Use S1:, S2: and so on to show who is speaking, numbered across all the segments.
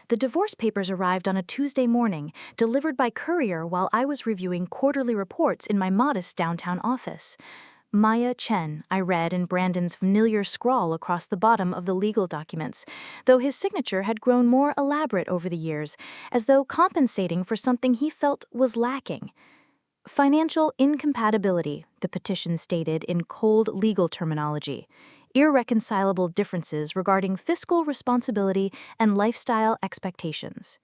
S1: The divorce papers arrived on a Tuesday morning, delivered by courier while I was reviewing quarterly reports in my modest downtown office. Maya Chen, I read in Brandon's familiar scrawl across the bottom of the legal documents, though his signature had grown more elaborate over the years, as though compensating for something he felt was lacking. Financial incompatibility, the petition stated in cold legal terminology. Irreconcilable differences regarding fiscal responsibility and lifestyle expectations.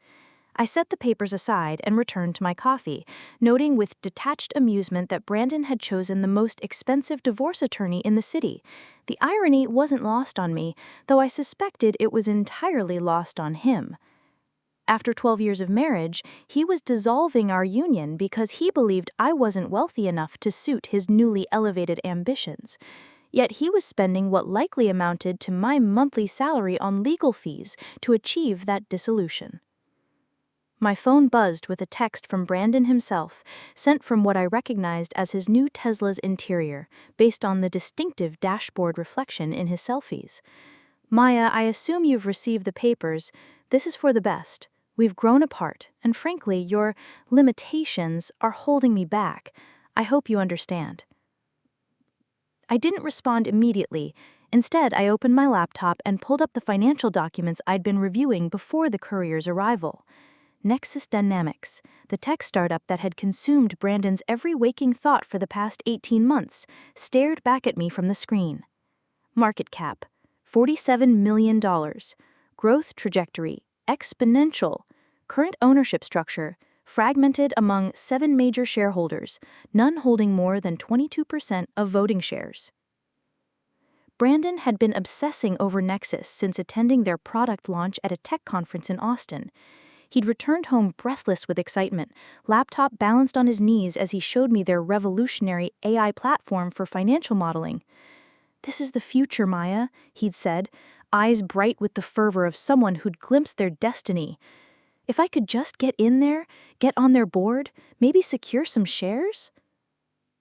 S1: I set the papers aside and returned to my coffee, noting with detached amusement that Brandon had chosen the most expensive divorce attorney in the city. The irony wasn't lost on me, though I suspected it was entirely lost on him. After 12 years of marriage, he was dissolving our union because he believed I wasn't wealthy enough to suit his newly elevated ambitions. Yet he was spending what likely amounted to my monthly salary on legal fees to achieve that dissolution. My phone buzzed with a text from Brandon himself, sent from what I recognized as his new Tesla's interior, based on the distinctive dashboard reflection in his selfies. Maya, I assume you've received the papers. This is for the best. We've grown apart, and frankly, your limitations are holding me back. I hope you understand. I didn't respond immediately. Instead, I opened my laptop and pulled up the financial documents I'd been reviewing before the courier's arrival. Nexus Dynamics, the tech startup that had consumed Brandon's every waking thought for the past 18 months, stared back at me from the screen. Market cap, $47 million. Growth trajectory, exponential. Current ownership structure, fragmented among 7 major shareholders, none holding more than 22% of voting shares. Brandon had been obsessing over Nexus since attending their product launch at a tech conference in Austin. He'd returned home breathless with excitement, laptop balanced on his knees as he showed me their revolutionary AI platform for financial modeling. "This is the future, Maya," he'd said, eyes bright with the fervor of someone who'd glimpsed their destiny. If I could just get in there, get on their board, maybe secure some shares?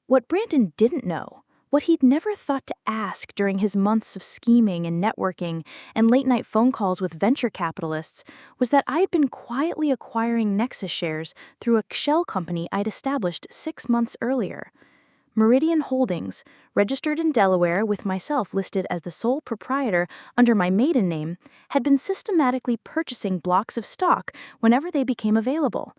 S1: What Brandon didn't know, what he'd never thought to ask during his months of scheming and networking and late-night phone calls with venture capitalists, was that I'd been quietly acquiring Nexus shares through a shell company I'd established 6 months earlier. Meridian Holdings, registered in Delaware with myself listed as the sole proprietor under my maiden name, had been systematically purchasing blocks of stock whenever they became available.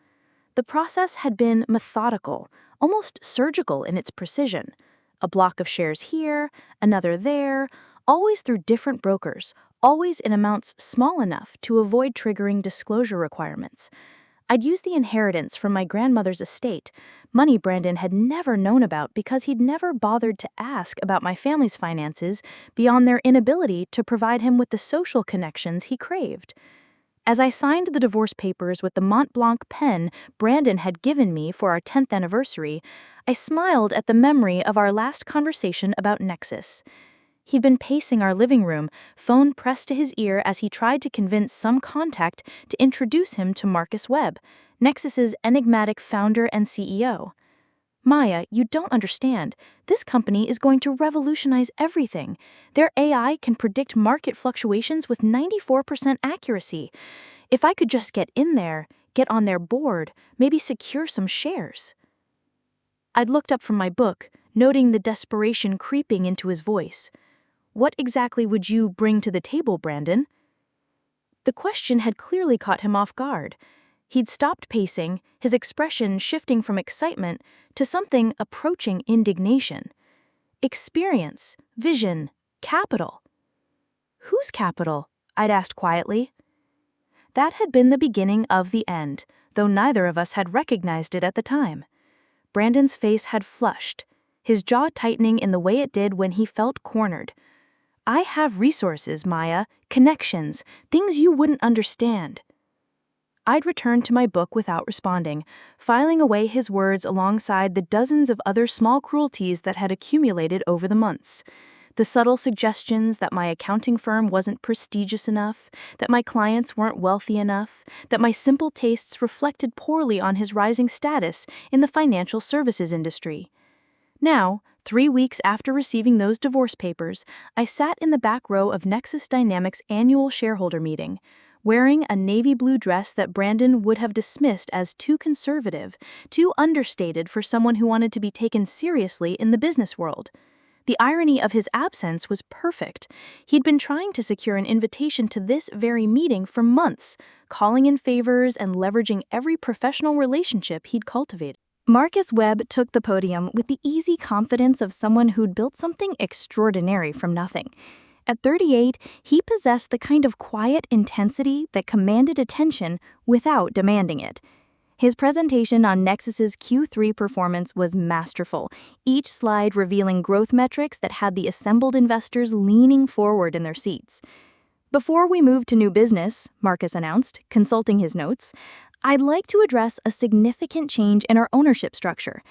S1: The process had been methodical, almost surgical in its precision. A block of shares here, another there, always through different brokers, always in amounts small enough to avoid triggering disclosure requirements. I'd used the inheritance from my grandmother's estate, money Brandon had never known about because he'd never bothered to ask about my family's finances beyond their inability to provide him with the social connections he craved. As I signed the divorce papers with the Mont Blanc pen Brandon had given me for our 10th anniversary, I smiled at the memory of our last conversation about Nexus. He'd been pacing our living room, phone pressed to his ear as he tried to convince some contact to introduce him to Marcus Webb, Nexus's enigmatic founder and CEO. "Maya, you don't understand. This company is going to revolutionize everything. Their AI can predict market fluctuations with 94% accuracy. If I could just get in there, get on their board, maybe secure some shares." I'd looked up from my book, noting the desperation creeping into his voice. "What exactly would you bring to the table, Brandon?" The question had clearly caught him off guard. He'd stopped pacing, his expression shifting from excitement to something approaching indignation. Experience, vision, capital. "Whose capital?" I'd asked quietly. That had been the beginning of the end, though neither of us had recognized it at the time. Brandon's face had flushed, his jaw tightening in the way it did when he felt cornered. "I have resources, Maya, connections, things you wouldn't understand." I'd returned to my book without responding, filing away his words alongside the dozens of other small cruelties that had accumulated over the months. The subtle suggestions that my accounting firm wasn't prestigious enough, that my clients weren't wealthy enough, that my simple tastes reflected poorly on his rising status in the financial services industry. Now, 3 weeks after receiving those divorce papers, I sat in the back row of Nexus Dynamics' annual shareholder meeting, wearing a navy blue dress that Brandon would have dismissed as too conservative, too understated for someone who wanted to be taken seriously in the business world. The irony of his absence was perfect. He'd been trying to secure an invitation to this very meeting for months, calling in favors and leveraging every professional relationship he'd cultivated. Marcus Webb took the podium with the easy confidence of someone who'd built something extraordinary from nothing. At 38, he possessed the kind of quiet intensity that commanded attention without demanding it. His presentation on Nexus's Q3 performance was masterful, each slide revealing growth metrics that had the assembled investors leaning forward in their seats. "Before we move to new business," Marcus announced, consulting his notes, "I'd like to address a significant change in our ownership structure.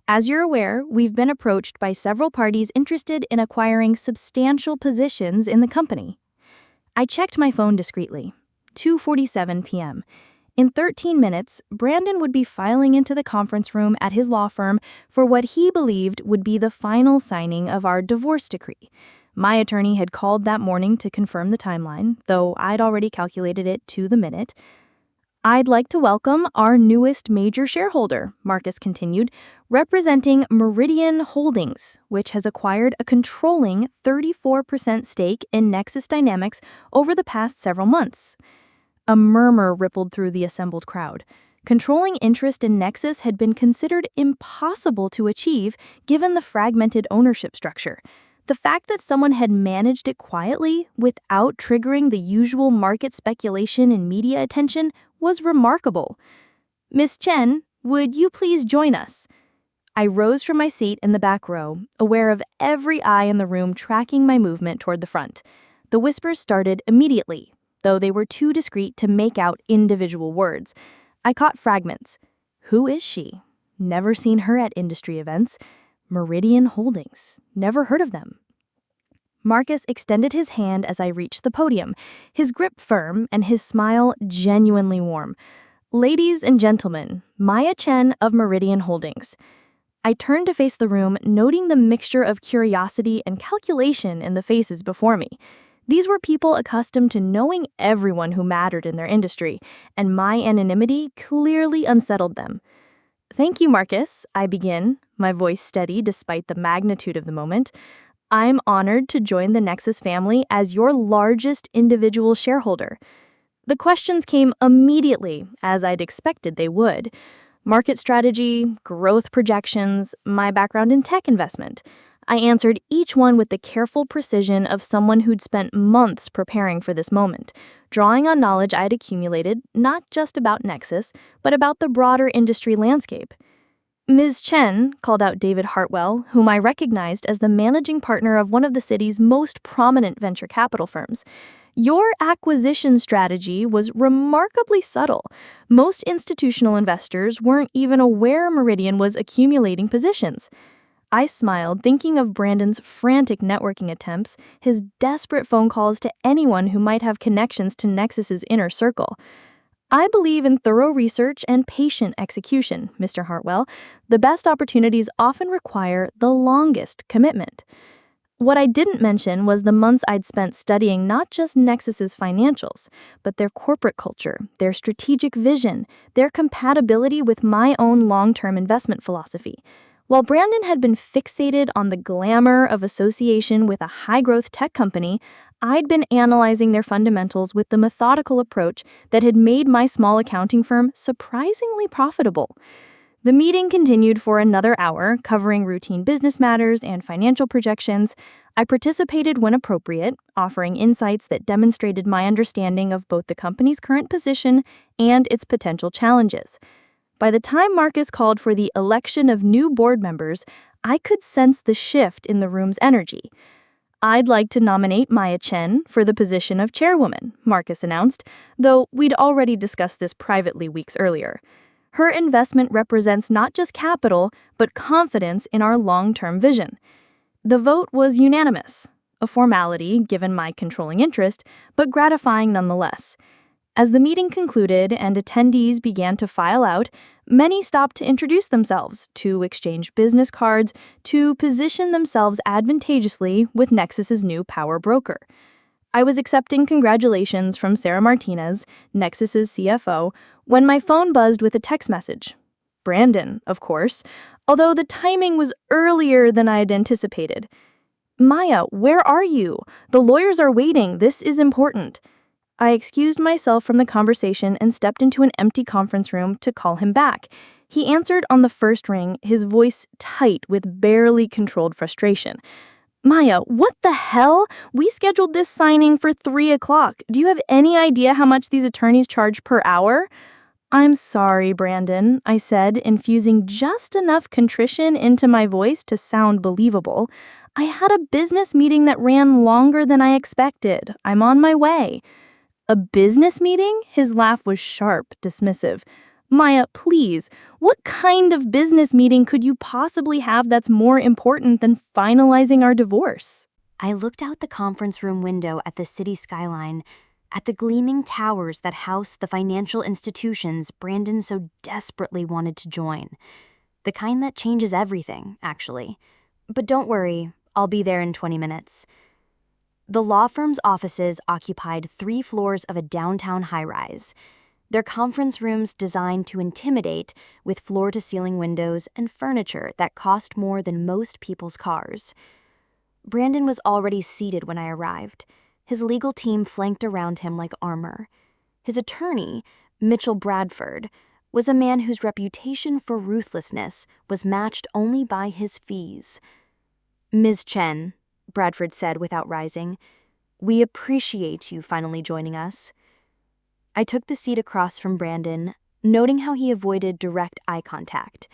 S1: As you're aware, we've been approached by several parties interested in acquiring substantial positions in the company." I checked my phone discreetly. 2:47 p.m. In 13 minutes, Brandon would be filing into the conference room at his law firm for what he believed would be the final signing of our divorce decree. My attorney had called that morning to confirm the timeline, though I'd already calculated it to the minute. "I'd like to welcome our newest major shareholder," Marcus continued, "representing Meridian Holdings, which has acquired a controlling 34% stake in Nexus Dynamics over the past several months." A murmur rippled through the assembled crowd. Controlling interest in Nexus had been considered impossible to achieve given the fragmented ownership structure. The fact that someone had managed it quietly, without triggering the usual market speculation and media attention, was remarkable. "Miss Chen, would you please join us?" I rose from my seat in the back row, aware of every eye in the room tracking my movement toward the front. The whispers started immediately, though they were too discreet to make out individual words. I caught fragments. "Who is she? Never seen her at industry events. Meridian Holdings. Never heard of them." Marcus extended his hand as I reached the podium, his grip firm and his smile genuinely warm. "Ladies and gentlemen, Maya Chen of Meridian Holdings." I turned to face the room, noting the mixture of curiosity and calculation in the faces before me. These were people accustomed to knowing everyone who mattered in their industry, and my anonymity clearly unsettled them. "Thank you, Marcus," I begin, my voice steady despite the magnitude of the moment. "I'm honored to join the Nexus family as your largest individual shareholder." The questions came immediately, as I'd expected they would. Market strategy, growth projections, my background in tech investment. I answered each one with the careful precision of someone who'd spent months preparing for this moment, drawing on knowledge I'd accumulated not just about Nexus, but about the broader industry landscape. "Ms. Chen," called out David Hartwell, whom I recognized as the managing partner of one of the city's most prominent venture capital firms, "your acquisition strategy was remarkably subtle. Most institutional investors weren't even aware Meridian was accumulating positions." I smiled, thinking of Brandon's frantic networking attempts, his desperate phone calls to anyone who might have connections to Nexus's inner circle. "I believe in thorough research and patient execution, Mr. Hartwell. The best opportunities often require the longest commitment." What I didn't mention was the months I'd spent studying not just Nexus's financials, but their corporate culture, their strategic vision, their compatibility with my own long-term investment philosophy. While Brandon had been fixated on the glamour of association with a high-growth tech company, I'd been analyzing their fundamentals with the methodical approach that had made my small accounting firm surprisingly profitable. The meeting continued for another hour, covering routine business matters and financial projections. I participated when appropriate, offering insights that demonstrated my understanding of both the company's current position and its potential challenges. By the time Marcus called for the election of new board members, I could sense the shift in the room's energy. "I'd like to nominate Maya Chen for the position of chairwoman," Marcus announced, though we'd already discussed this privately weeks earlier. "Her investment represents not just capital, but confidence in our long-term vision." The vote was unanimous, a formality given my controlling interest, but gratifying nonetheless. As the meeting concluded and attendees began to file out, many stopped to introduce themselves, to exchange business cards, to position themselves advantageously with Nexus's new power broker.
S2: I was accepting congratulations from Sarah Martinez, Nexus's CFO, when my phone buzzed with a text message. Brandon, of course, although the timing was earlier than I had anticipated. Maya, where are you? The lawyers are waiting. This is important. I excused myself from the conversation and stepped into an empty conference room to call him back. He answered on the first ring, his voice tight with barely controlled frustration. Maya, what the hell? We scheduled this signing for 3 o'clock. Do you have any idea how much these attorneys charge per hour? I'm sorry, Brandon, I said, infusing just enough contrition into my voice to sound believable. I had a business meeting that ran longer than I expected. I'm on my way. A business meeting? His laugh was sharp, dismissive. Maya, please, what kind of business meeting could you possibly have that's more important than finalizing our divorce?
S1: I looked out the conference room window at the city skyline, at the gleaming towers that house the financial institutions Brandon so desperately wanted to join. The kind that changes everything, actually. But don't worry, I'll be there in 20 minutes. The law firm's offices occupied 3 floors of a downtown high-rise. Their conference rooms designed to intimidate, with floor-to-ceiling windows and furniture that cost more than most people's cars. Brandon was already seated when I arrived. His legal team flanked around him like armor. His attorney, Mitchell Bradford, was a man whose reputation for ruthlessness was matched only by his fees. Ms. Chen, Bradford said without rising, we appreciate you finally joining us. I took the seat across from Brandon, noting how he avoided direct eye contact.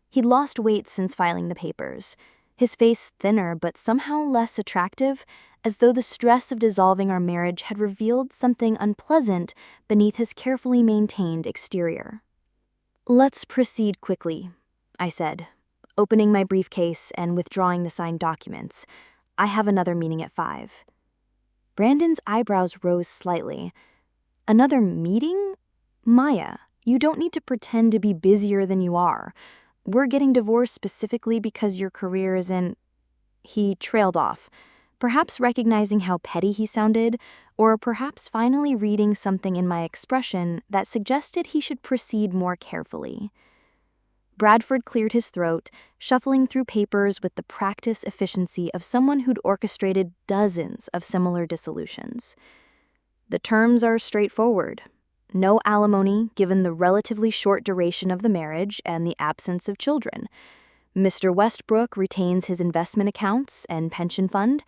S1: He'd lost weight since filing the papers, his face thinner but somehow less attractive, as though the stress of dissolving our marriage had revealed something unpleasant beneath his carefully maintained exterior. Let's proceed quickly, I said, opening my briefcase and withdrawing the signed documents. I have another meeting at 5. Brandon's eyebrows rose slightly. Another meeting? Maya, you don't need to pretend to be busier than you are. We're getting divorced specifically because your career isn't... He trailed off, perhaps recognizing how petty he sounded, or perhaps finally reading something in my expression that suggested he should proceed more carefully. Bradford cleared his throat, shuffling through papers with the practiced efficiency of someone who'd orchestrated dozens of similar dissolutions. The terms are straightforward. No alimony given the relatively short duration of the marriage and the absence of children. Mr. Westbrook retains his investment accounts and pension fund.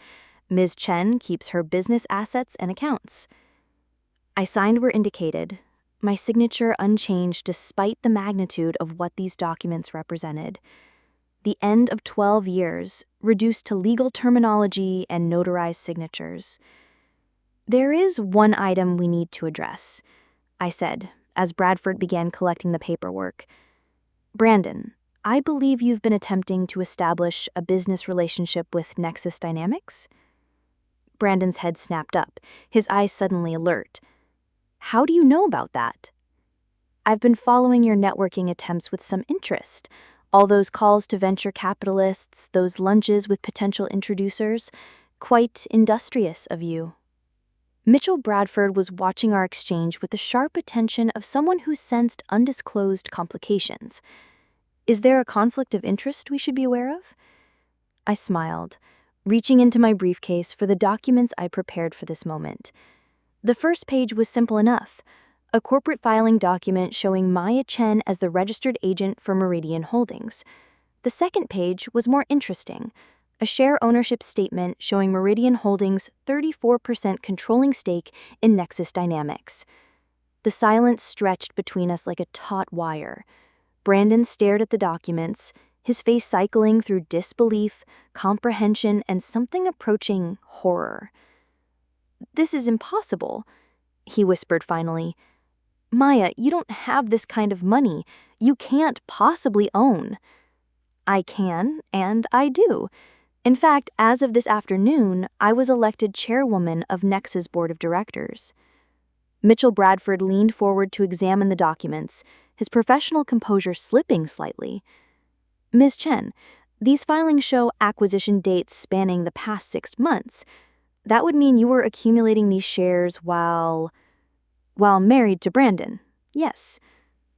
S1: Ms. Chen keeps her business assets and accounts. I signed where indicated, my signature unchanged despite the magnitude of what these documents represented. The end of 12 years, reduced to legal terminology and notarized signatures. There is one item we need to address, I said, as Bradford began collecting the paperwork. Brandon, I believe you've been attempting to establish a business relationship with Nexus Dynamics? Brandon's head snapped up, his eyes suddenly alert. How do you know about that? I've been following your networking attempts with some interest. All those calls to venture capitalists, those lunches with potential introducers, quite industrious of you. Mitchell Bradford was watching our exchange with the sharp attention of someone who sensed undisclosed complications. Is there a conflict of interest we should be aware of? I smiled, reaching into my briefcase for the documents I prepared for this moment. The first page was simple enough, a corporate filing document showing Maya Chen as the registered agent for Meridian Holdings. The second page was more interesting, a share ownership statement showing Meridian Holdings' 34% controlling stake in Nexus Dynamics. The silence stretched between us like a taut wire. Brandon stared at the documents, his face cycling through disbelief, comprehension, and something approaching horror. This is impossible, he whispered finally. Maya, you don't have this kind of money. You can't possibly own. I can, and I do. In fact, as of this afternoon, I was elected chairwoman of Nexus Board of Directors. Mitchell Bradford leaned forward to examine the documents, his professional composure slipping slightly. Ms. Chen, these filings show acquisition dates spanning the past 6 months.
S2: That would mean you were accumulating these shares while married to Brandon. Yes.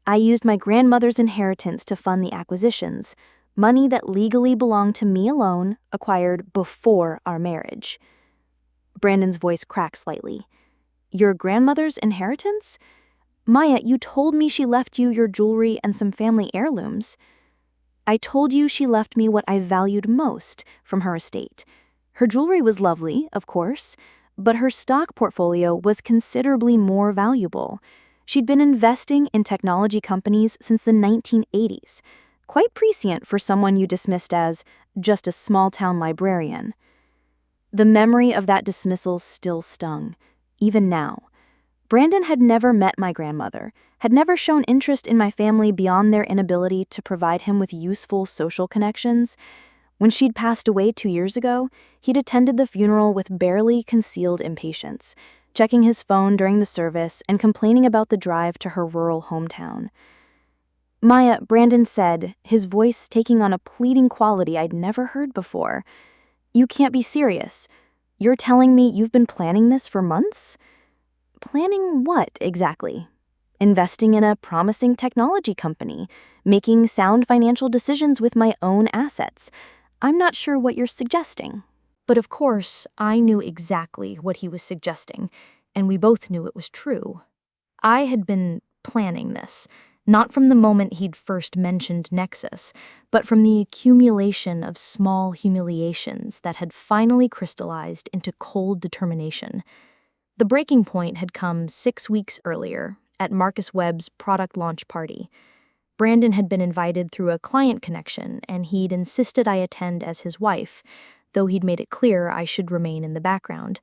S2: I used my grandmother's inheritance to fund the acquisitions, money that legally belonged to me alone, acquired before our marriage. Brandon's voice cracked slightly. Your grandmother's inheritance? Maya, you told me she left you your jewelry and some family heirlooms. I told you she left me what I valued most from her estate. Her jewelry was lovely, of course, but her stock portfolio was considerably more valuable. She'd been investing in technology companies since the 1980s, quite prescient for someone you dismissed as just a small-town librarian. The memory of that dismissal still stung, even now. Brandon had never met my grandmother, had never shown interest in my family beyond their inability to provide him with useful social connections. When she'd passed away 2 years ago, he'd attended the funeral with barely concealed impatience, checking his phone during the service and complaining about the drive to her rural hometown. Maya, Brandon said, his voice taking on a pleading quality I'd never heard before. You can't be serious. You're telling me you've been planning this for months? Planning what, exactly? Investing in a promising technology company, making sound financial decisions with my own assets. I'm not sure what you're suggesting.
S1: But of course, I knew exactly what he was suggesting, and we both knew it was true. I had been planning this, not from the moment he'd first mentioned Nexus, but from the accumulation of small humiliations that had finally crystallized into cold determination. The breaking point had come 6 weeks earlier at Marcus Webb's product launch party. Brandon had been invited through a client connection, and he'd insisted I attend as his wife, though he'd made it clear I should remain in the background.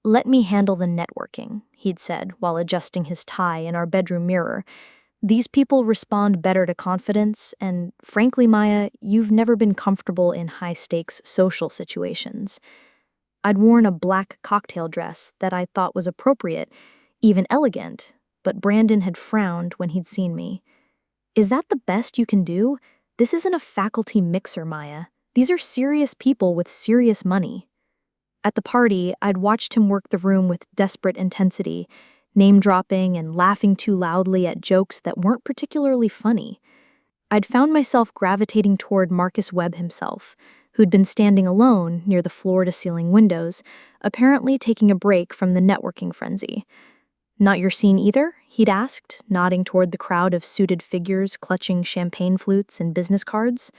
S1: Let me handle the networking, he'd said while adjusting his tie in our bedroom mirror. These people respond better to confidence, and frankly, Maya, you've never been comfortable in high-stakes social situations. I'd worn a black cocktail dress that I thought was appropriate, even elegant, but Brandon had frowned when he'd seen me. Is that the best you can do? This isn't a faculty mixer, Maya. These are serious people with serious money. At the party, I'd watched him work the room with desperate intensity, name-dropping and laughing too loudly at jokes that weren't particularly funny. I'd found myself gravitating toward Marcus Webb himself, who'd been standing alone near the floor-to-ceiling windows, apparently taking a break from the networking frenzy. Not your scene either? He'd asked, nodding toward the crowd of suited figures clutching champagne flutes and business cards.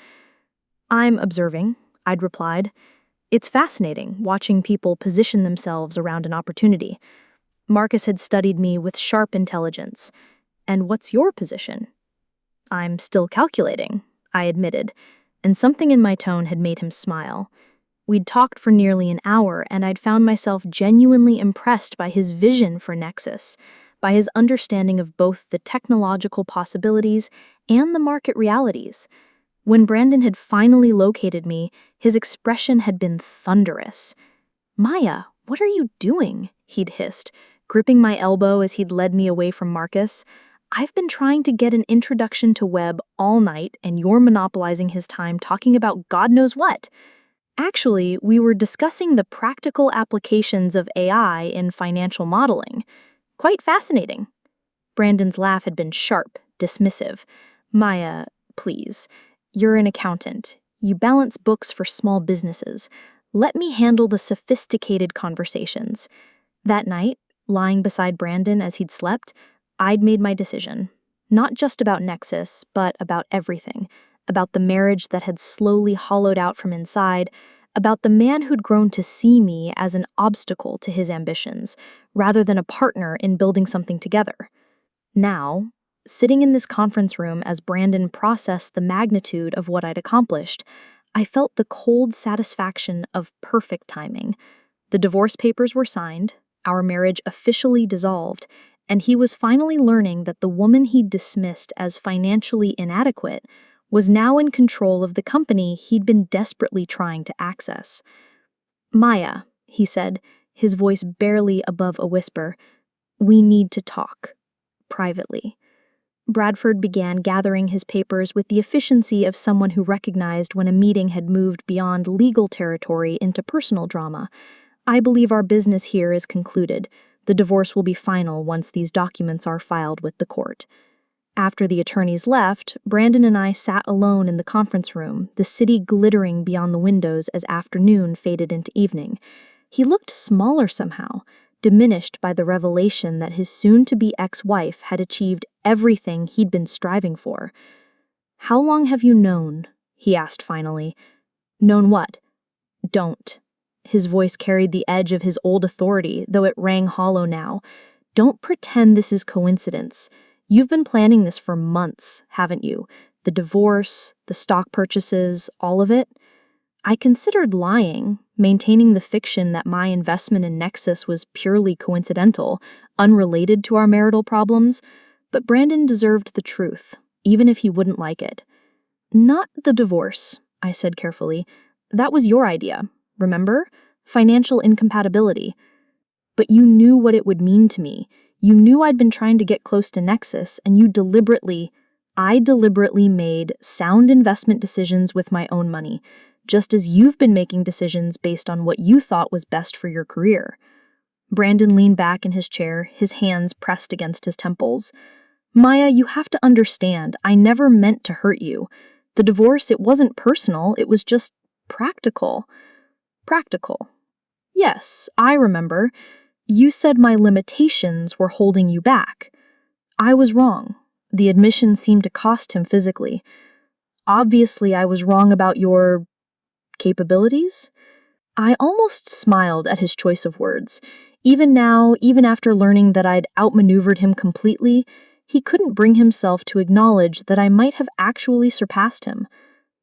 S1: I'm observing, I'd replied. It's fascinating watching people position themselves around an opportunity. Marcus had studied me with sharp intelligence. And what's your position? I'm still calculating, I admitted, and something in my tone had made him smile. We'd talked for nearly an hour, and I'd found myself genuinely impressed by his vision for Nexus, by his understanding of both the technological possibilities and the market realities. When Brandon had finally located me, his expression had been thunderous. Maya, what are you doing? He'd hissed, gripping my elbow as he'd led me away from Marcus. I've been trying to get an introduction to Webb all night, and you're monopolizing his time talking about God knows what. Actually, we were discussing the practical applications of AI in financial modeling. Quite fascinating. Brandon's laugh had been sharp, dismissive. Maya, please. You're an accountant. You balance books for small businesses. Let me handle the sophisticated conversations. That night, lying beside Brandon as he'd slept, I'd made my decision. Not just about Nexus, but about everything. About the marriage that had slowly hollowed out from inside, about the man who'd grown to see me as an obstacle to his ambitions, rather than a partner in building something together. Now, sitting in this conference room as Brandon processed the magnitude of what I'd accomplished, I felt the cold satisfaction of perfect timing. The divorce papers were signed, our marriage officially dissolved, and he was finally learning that the woman he'd dismissed as financially inadequate was now in control of the company he'd been desperately trying to access. Maya, he said, his voice barely above a whisper, we need to talk. Privately. Bradford began gathering his papers with the efficiency of someone who recognized when a meeting had moved beyond legal territory into personal drama.
S2: I believe our business here is concluded. The divorce will be final once these documents are filed with the court. After the attorneys left, Brandon and I sat alone in the conference room, the city glittering beyond the windows as afternoon faded into evening. He looked smaller somehow, diminished by the revelation that his soon-to-be ex-wife had achieved everything he'd been striving for. "How long have you known?" he asked finally. "Known what?" "Don't." His voice carried the edge of his old authority, though it rang hollow now. "Don't pretend this is coincidence. You've been planning this for months, haven't you? The divorce, the stock purchases, all of it." I considered lying, maintaining the fiction that my investment in Nexus was purely coincidental, unrelated to our marital problems, but Brandon deserved the truth, even if he wouldn't like it. "Not the divorce," I said carefully. "That was your idea, remember? Financial incompatibility. But you knew what it would mean to me. You knew I'd been trying to get close to Nexus, and I deliberately made sound investment decisions with my own money, just as you've been making decisions based on what you thought was best for your career." Brandon leaned back in his chair, his hands pressed against his temples. "Maya, you have to understand, I never meant to hurt you. The divorce, it wasn't personal, it was just practical." "Practical." "Yes, I remember. You said my limitations were holding you back." I was wrong. The admission seemed to cost him physically. "Obviously, I was wrong about your capabilities?" I almost smiled at his choice of words. Even now, even after learning that I'd outmaneuvered him completely, he couldn't bring himself to acknowledge that I might have actually surpassed him.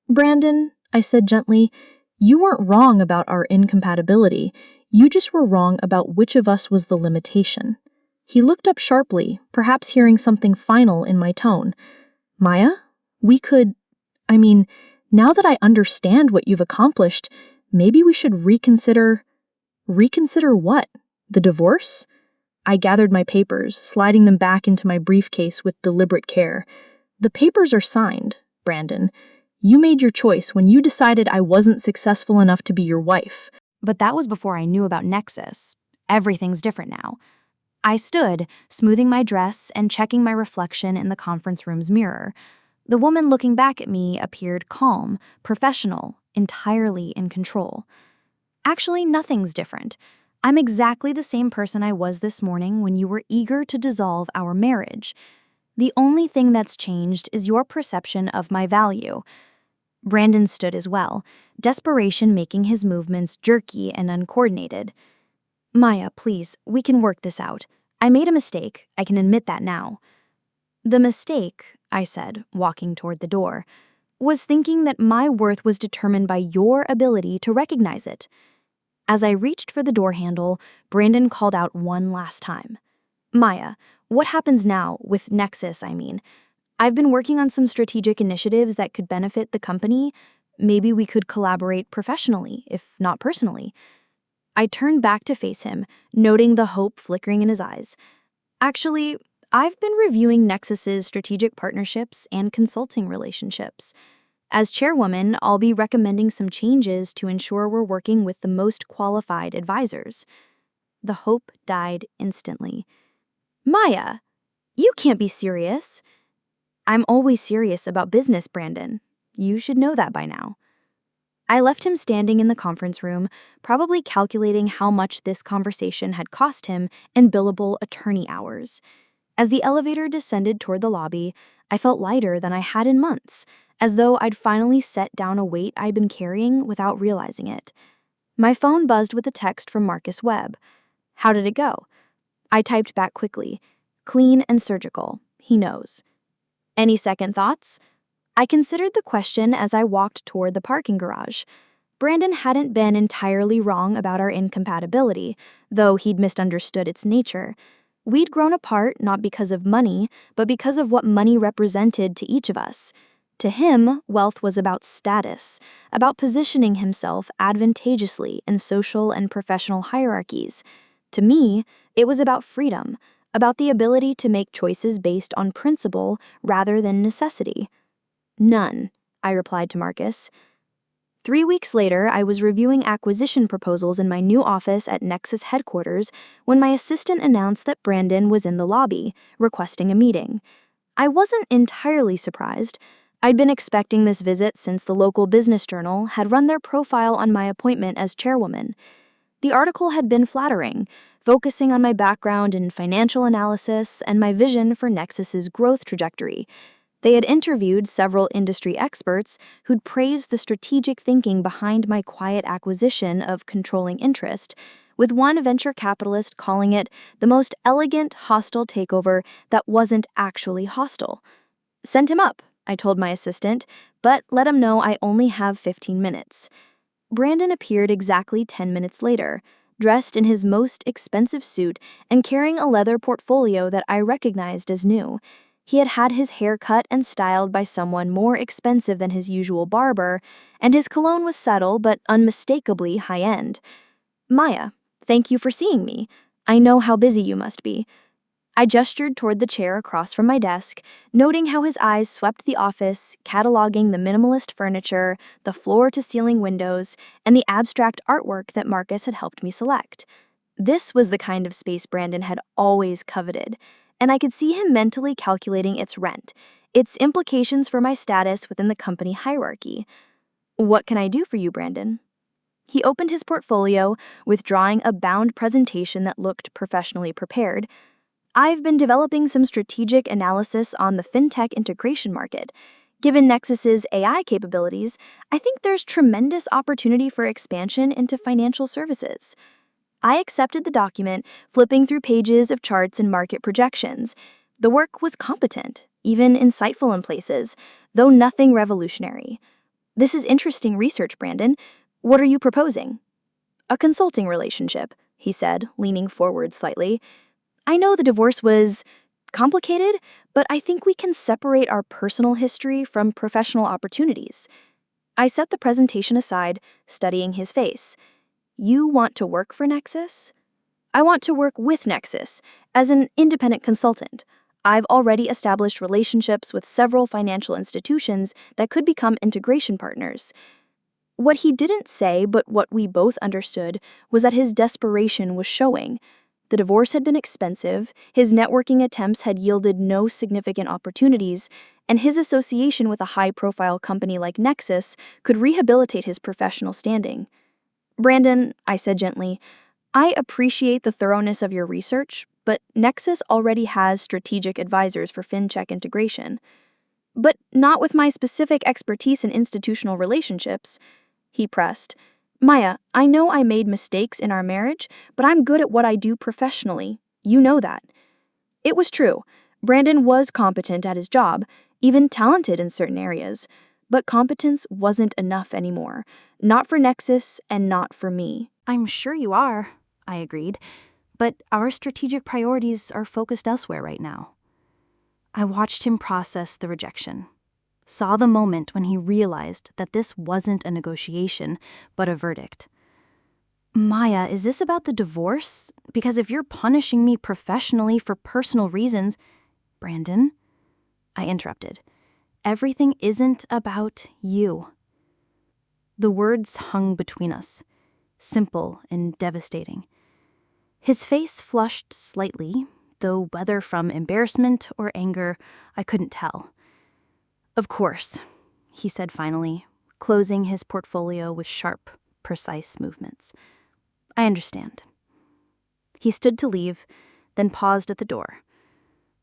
S2: "Brandon," I said gently, "you weren't wrong about our incompatibility. You just were wrong about which of us was the limitation." He looked up sharply, perhaps hearing something final in my tone. "Maya, now that I understand what you've accomplished, maybe we should reconsider." "Reconsider what? The divorce?" I gathered my papers, sliding them back into my briefcase with deliberate care. "The papers are signed, Brandon. You made your choice when you decided I wasn't successful enough to be your wife."
S1: But that was before I knew about Nexus. Everything's different now. I stood, smoothing my dress and checking my reflection in the conference room's mirror. The woman looking back at me appeared calm, professional, entirely in control. Actually, nothing's different. I'm exactly the same person I was this morning when you were eager to dissolve our marriage. The only thing that's changed is your perception of my value. Brandon stood as well, desperation making his movements jerky and uncoordinated. "Maya, please, we can work this out. I made a mistake, I can admit that now." "The mistake," I said, walking toward the door, "was thinking that my worth was determined by your ability to recognize it." As I reached for the door handle, Brandon called out one last time. "Maya, what happens now, with Nexus, I mean? I've been working on some strategic initiatives that could benefit the company. Maybe we could collaborate professionally, if not personally." I turned back to face him, noting the hope flickering in his eyes. "Actually, I've been reviewing Nexus's strategic partnerships and consulting relationships. As chairwoman, I'll be recommending some changes to ensure we're working with the most qualified advisors." The hope died instantly. "Maya, you can't be serious." "I'm always serious about business, Brandon. You should know that by now." I left him standing in the conference room, probably calculating how much this conversation had cost him in billable attorney hours. As the elevator descended toward the lobby, I felt lighter than I had in months, as though I'd finally set down a weight I'd been carrying without realizing it. My phone buzzed with a text from Marcus Webb. "How did it go?" I typed back quickly. "Clean and surgical. He knows." "Any second thoughts?" I considered the question as I walked toward the parking garage. Brandon hadn't been entirely wrong about our incompatibility, though he'd misunderstood its nature. We'd grown apart not because of money, but because of what money represented to each of us. To him, wealth was about status, about positioning himself advantageously in social and professional hierarchies. To me, it was about freedom, about the ability to make choices based on principle rather than necessity. "None," I replied to Marcus.
S2: 3 weeks later, I was reviewing acquisition proposals in my new office at Nexus headquarters when my assistant announced that Brandon was in the lobby, requesting a meeting. I wasn't entirely surprised. I'd been expecting this visit since the local business journal had run their profile on my appointment as chairwoman. The article had been flattering, focusing on my background in financial analysis and my vision for Nexus's growth trajectory. They had interviewed several industry experts who'd praised the strategic thinking behind my quiet acquisition of controlling interest, with one venture capitalist calling it the most elegant hostile takeover that wasn't actually hostile. "Send him up," I told my assistant, "but let him know I only have 15 minutes. Brandon appeared exactly 10 minutes later, dressed in his most expensive suit and carrying a leather portfolio that I recognized as new. He had had his hair cut and styled by someone more expensive than his usual barber, and his cologne was subtle but unmistakably high-end. "Maya, thank you for seeing me. I know how busy you must be." I gestured toward the chair across from my desk, noting how his eyes swept the office, cataloging the minimalist furniture, the floor-to-ceiling windows, and the abstract artwork that Marcus had helped me select. This was the kind of space Brandon had always coveted, and I could see him mentally calculating its rent, its implications for my status within the company hierarchy. "What can I do for you, Brandon?" He opened his portfolio, withdrawing a bound presentation that looked professionally prepared. "I've been developing some strategic analysis on the fintech integration market. Given Nexus's AI capabilities, I think there's tremendous opportunity for expansion into financial services." I accepted the document, flipping through pages of charts and market projections. The work was competent, even insightful in places, though nothing revolutionary. "This is interesting research, Brandon. What are you proposing?" "A consulting relationship," he said, leaning forward slightly. "I know the divorce was complicated, but I think we can separate our personal history from professional opportunities." I set the presentation aside, studying his face. "You want to work for Nexus?" "I want to work with Nexus as an independent consultant. I've already established relationships with several financial institutions that could become integration partners." What he didn't say, but what we both understood, was that his desperation was showing. The divorce had been expensive, his networking attempts had yielded no significant opportunities, and his association with a high-profile company like Nexus could rehabilitate his professional standing. "Brandon," I said gently, "I appreciate the thoroughness of your research, but Nexus already has strategic advisors for fintech integration." "But not with my specific expertise in institutional relationships," he pressed. "Maya, I know I made mistakes in our marriage, but I'm good at what I do professionally. You know that." It was true. Brandon was competent at his job, even talented in certain areas. But competence wasn't enough anymore. Not for Nexus and not for me.
S1: "I'm sure you are," I agreed, "but our strategic priorities are focused elsewhere right now." I watched him process the rejection, saw the moment when he realized that this wasn't a negotiation, but a verdict. "Maya, is this about the divorce? Because if you're punishing me professionally for personal reasons—" "Brandon," I interrupted, "everything isn't about you." The words hung between us, simple and devastating. His face flushed slightly, though whether from embarrassment or anger, I couldn't tell. "Of course," he said finally, closing his portfolio with sharp, precise movements. "I understand." He stood to leave, then paused at the door.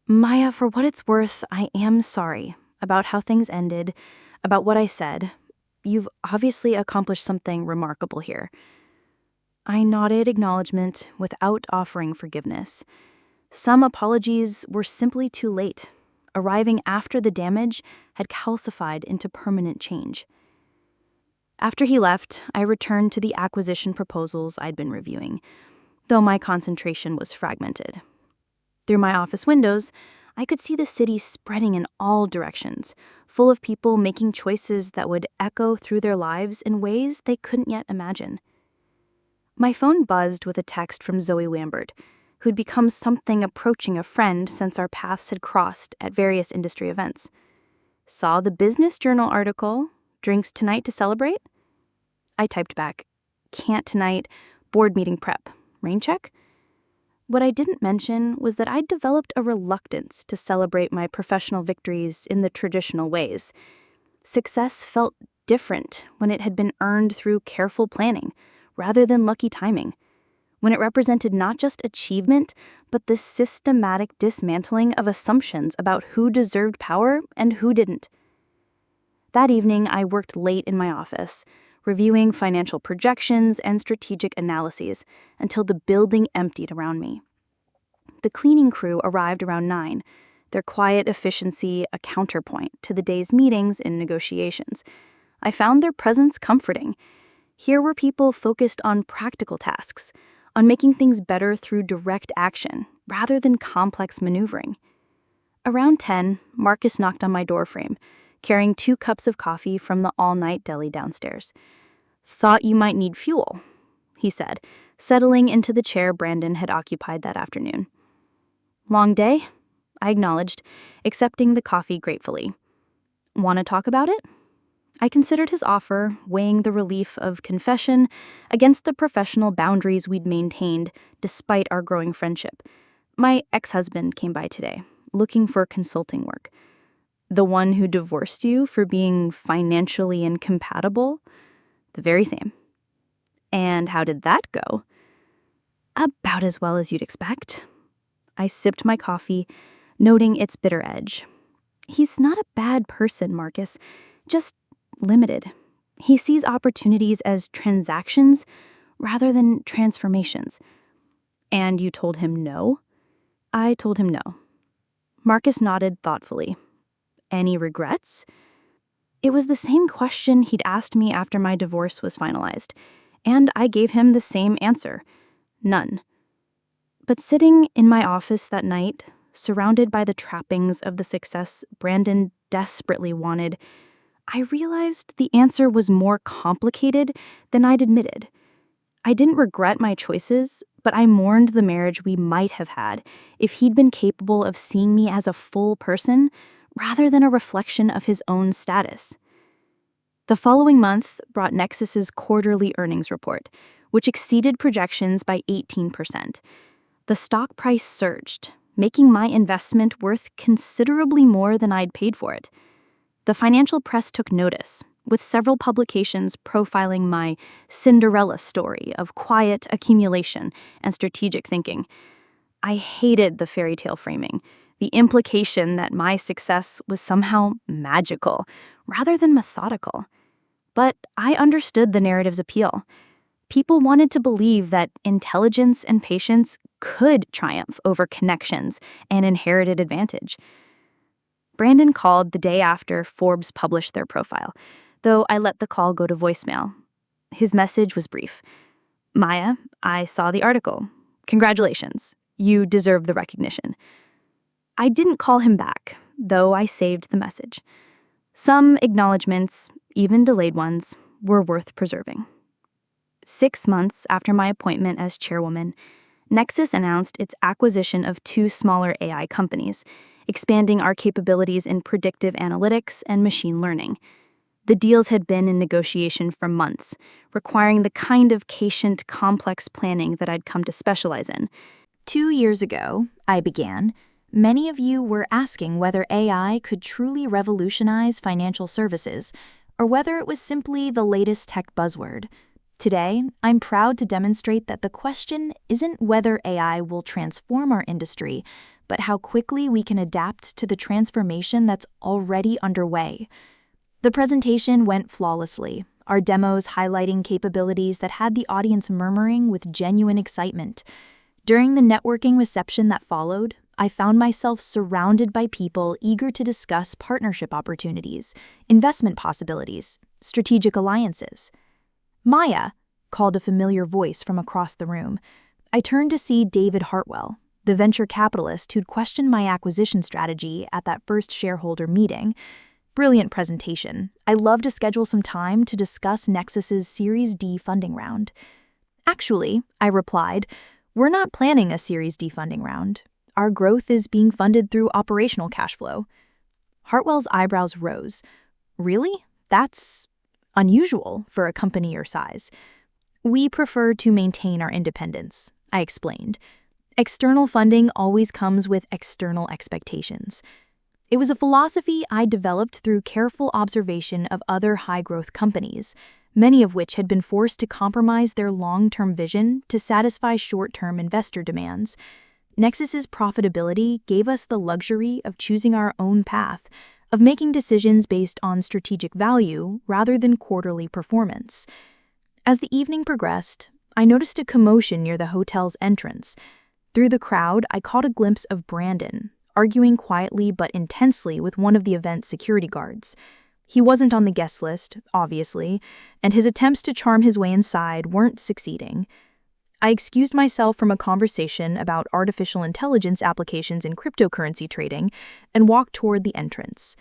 S1: "Maya, for what it's worth, I am sorry about how things ended, about what I said. You've obviously accomplished something remarkable here." I nodded acknowledgement without offering forgiveness. Some apologies were simply too late, arriving after the damage had calcified into permanent change. After he left, I returned to the acquisition proposals I'd been reviewing, though my concentration was fragmented. Through my office windows, I could see the city spreading in all directions, full of people making choices that would echo through their lives in ways they couldn't yet imagine. My phone buzzed with a text from Zoe Lambert, who'd become something approaching a friend since our paths had crossed at various industry events. "Saw the Business Journal article, drinks tonight to celebrate?"
S2: I typed back, "Can't tonight. Board meeting prep. Rain check?" What I didn't mention was that I'd developed a reluctance to celebrate my professional victories in the traditional ways. Success felt different when it had been earned through careful planning, rather than lucky timing. When it represented not just achievement, but the systematic dismantling of assumptions about who deserved power and who didn't. That evening, I worked late in my office, reviewing financial projections and strategic analyses until the building emptied around me. The cleaning crew arrived around 9, their quiet efficiency a counterpoint to the day's meetings and negotiations. I found their presence comforting. Here were people focused on practical tasks, on making things better through direct action, rather than complex maneuvering. Around 10, Marcus knocked on my doorframe, carrying 2 cups of coffee from the all-night deli downstairs. "Thought you might need fuel," he said, settling into the chair Brandon had occupied that afternoon. "Long day?" I acknowledged, accepting the coffee gratefully. "Want to talk about it?" I considered his offer, weighing the relief of confession against the professional boundaries we'd maintained despite our growing friendship. My ex-husband came by today, looking for consulting work. "The one who divorced you for being financially incompatible?" "The very same." "And how did that go?" "About as well as you'd expect." I sipped my coffee, noting its bitter edge. "He's not a bad person, Marcus, just limited. He sees opportunities as transactions rather than transformations." "And you told him no?" I told him no. Marcus nodded thoughtfully. "Any regrets?" It was the same question he'd asked me after my divorce was finalized, and I gave him the same answer: none. But sitting in my office that night, surrounded by the trappings of the success Brandon desperately wanted, I realized the answer was more complicated than I'd admitted. I didn't regret my choices, but I mourned the marriage we might have had if he'd been capable of seeing me as a full person rather than a reflection of his own status. The following month brought Nexus's quarterly earnings report, which exceeded projections by 18%. The stock price surged, making my investment worth considerably more than I'd paid for it. The financial press took notice, with several publications profiling my Cinderella story of quiet accumulation and strategic thinking. I hated the fairy tale framing, the implication that my success was somehow magical rather than methodical. But I understood the narrative's appeal. People wanted to believe that intelligence and patience could triumph over connections and inherited advantage. Brandon called the day after Forbes published their profile, though I let the call go to voicemail. His message was brief. "Maya, I saw the article. Congratulations. You deserve the recognition." I didn't call him back, though I saved the message. Some acknowledgments, even delayed ones, were worth preserving. 6 months after my appointment as chairwoman, Nexus announced its acquisition of 2 smaller AI companies, expanding our capabilities in predictive analytics and machine learning. The deals had been in negotiation for months, requiring the kind of patient, complex planning that I'd come to specialize in.
S1: 2 years ago, I began, many of you were asking whether AI could truly revolutionize financial services, or whether it was simply the latest tech buzzword. Today, I'm proud to demonstrate that the question isn't whether AI will transform our industry, but how quickly we can adapt to the transformation that's already underway. The presentation went flawlessly, our demos highlighting capabilities that had the audience murmuring with genuine excitement. During the networking reception that followed, I found myself surrounded by people eager to discuss partnership opportunities, investment possibilities, strategic alliances. "Maya," called a familiar voice from across the room. I turned to see David Hartwell, the venture capitalist who'd questioned my acquisition strategy at that first shareholder meeting. "Brilliant presentation. I'd love to schedule some time to discuss Nexus's Series D funding round." "Actually," I replied, "we're not planning a Series D funding round. Our growth is being funded through operational cash flow." Hartwell's eyebrows rose. "Really? That's..." unusual for a company your size. We prefer to maintain our independence, I explained. External funding always comes with external expectations. It was a philosophy I developed through careful observation of other high-growth companies, many of which had been forced to compromise their long-term vision to satisfy short-term investor demands. Nexus's profitability gave us the luxury of choosing our own path, of making decisions based on strategic value rather than quarterly performance. As the evening progressed, I noticed a commotion near the hotel's entrance. Through the crowd, I caught a glimpse of Brandon, arguing quietly but intensely with one of the event's security guards. He wasn't on the guest list, obviously, and his attempts to charm his way inside weren't succeeding. I excused myself from a conversation about artificial intelligence applications in cryptocurrency trading and walked toward the entrance.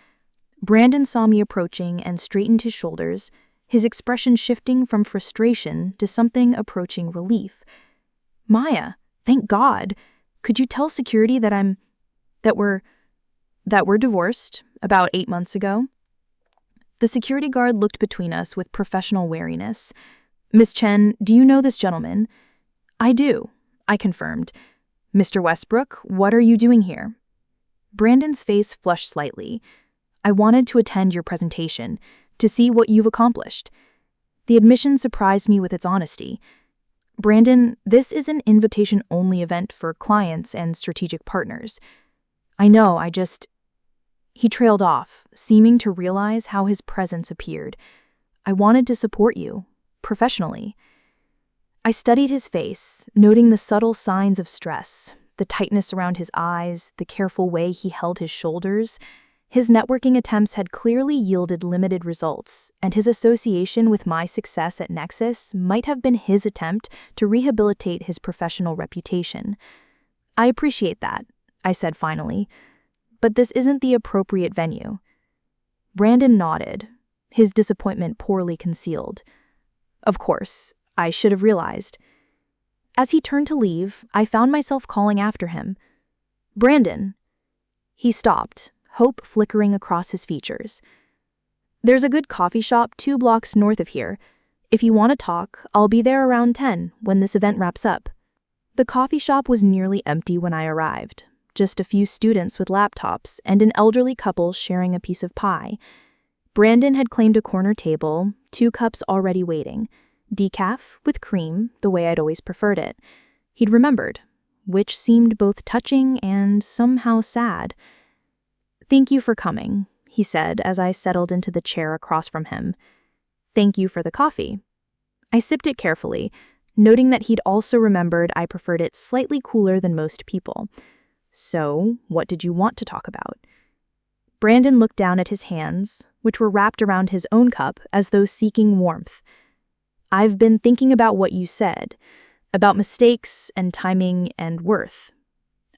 S1: Brandon saw me approaching and straightened his shoulders, his expression shifting from frustration to something approaching relief. "Maya, thank God. Could you tell security that we're divorced about 8 months ago?" The security guard looked between us with professional wariness. "Miss Chen, do you know this gentleman?" "I do," I confirmed. "Mr. Westbrook, what are you doing here?" Brandon's face flushed slightly. "I wanted to attend your presentation, to see what you've accomplished." The admission surprised me with its honesty. "Brandon, this is an invitation-only event for clients and strategic partners." "I know, He trailed off, seeming to realize how his presence appeared. "I wanted to support you, professionally." I studied his face, noting the subtle signs of stress, the tightness around his eyes, the careful way he held his shoulders. His networking attempts had clearly yielded limited results, and his association with my success at Nexus might have been his attempt to rehabilitate his professional reputation. "I appreciate that," I said finally, "but this isn't the appropriate venue." Brandon nodded, his disappointment poorly concealed. "Of course, I should have realized." As he turned to leave, I found myself calling after him. "Brandon." He stopped, hope flickering across his features. "There's a good coffee shop 2 blocks north of here. If you want to talk, I'll be there around 10 when this event wraps up." The coffee shop was nearly empty when I arrived, just a few students with laptops and an elderly couple sharing a piece of pie. Brandon had claimed a corner table, 2 cups already waiting. Decaf with cream, the way I'd always preferred it. He'd remembered, which seemed both touching and somehow sad. "Thank you for coming," he said as I settled into the chair across from him. "Thank you for the coffee." I sipped it carefully, noting that he'd also remembered I preferred it slightly cooler than most people. "So, what did you want to talk about?" Brandon looked down at his hands, which were wrapped around his own cup as though seeking warmth. "I've been thinking about what you said, about mistakes and timing and worth."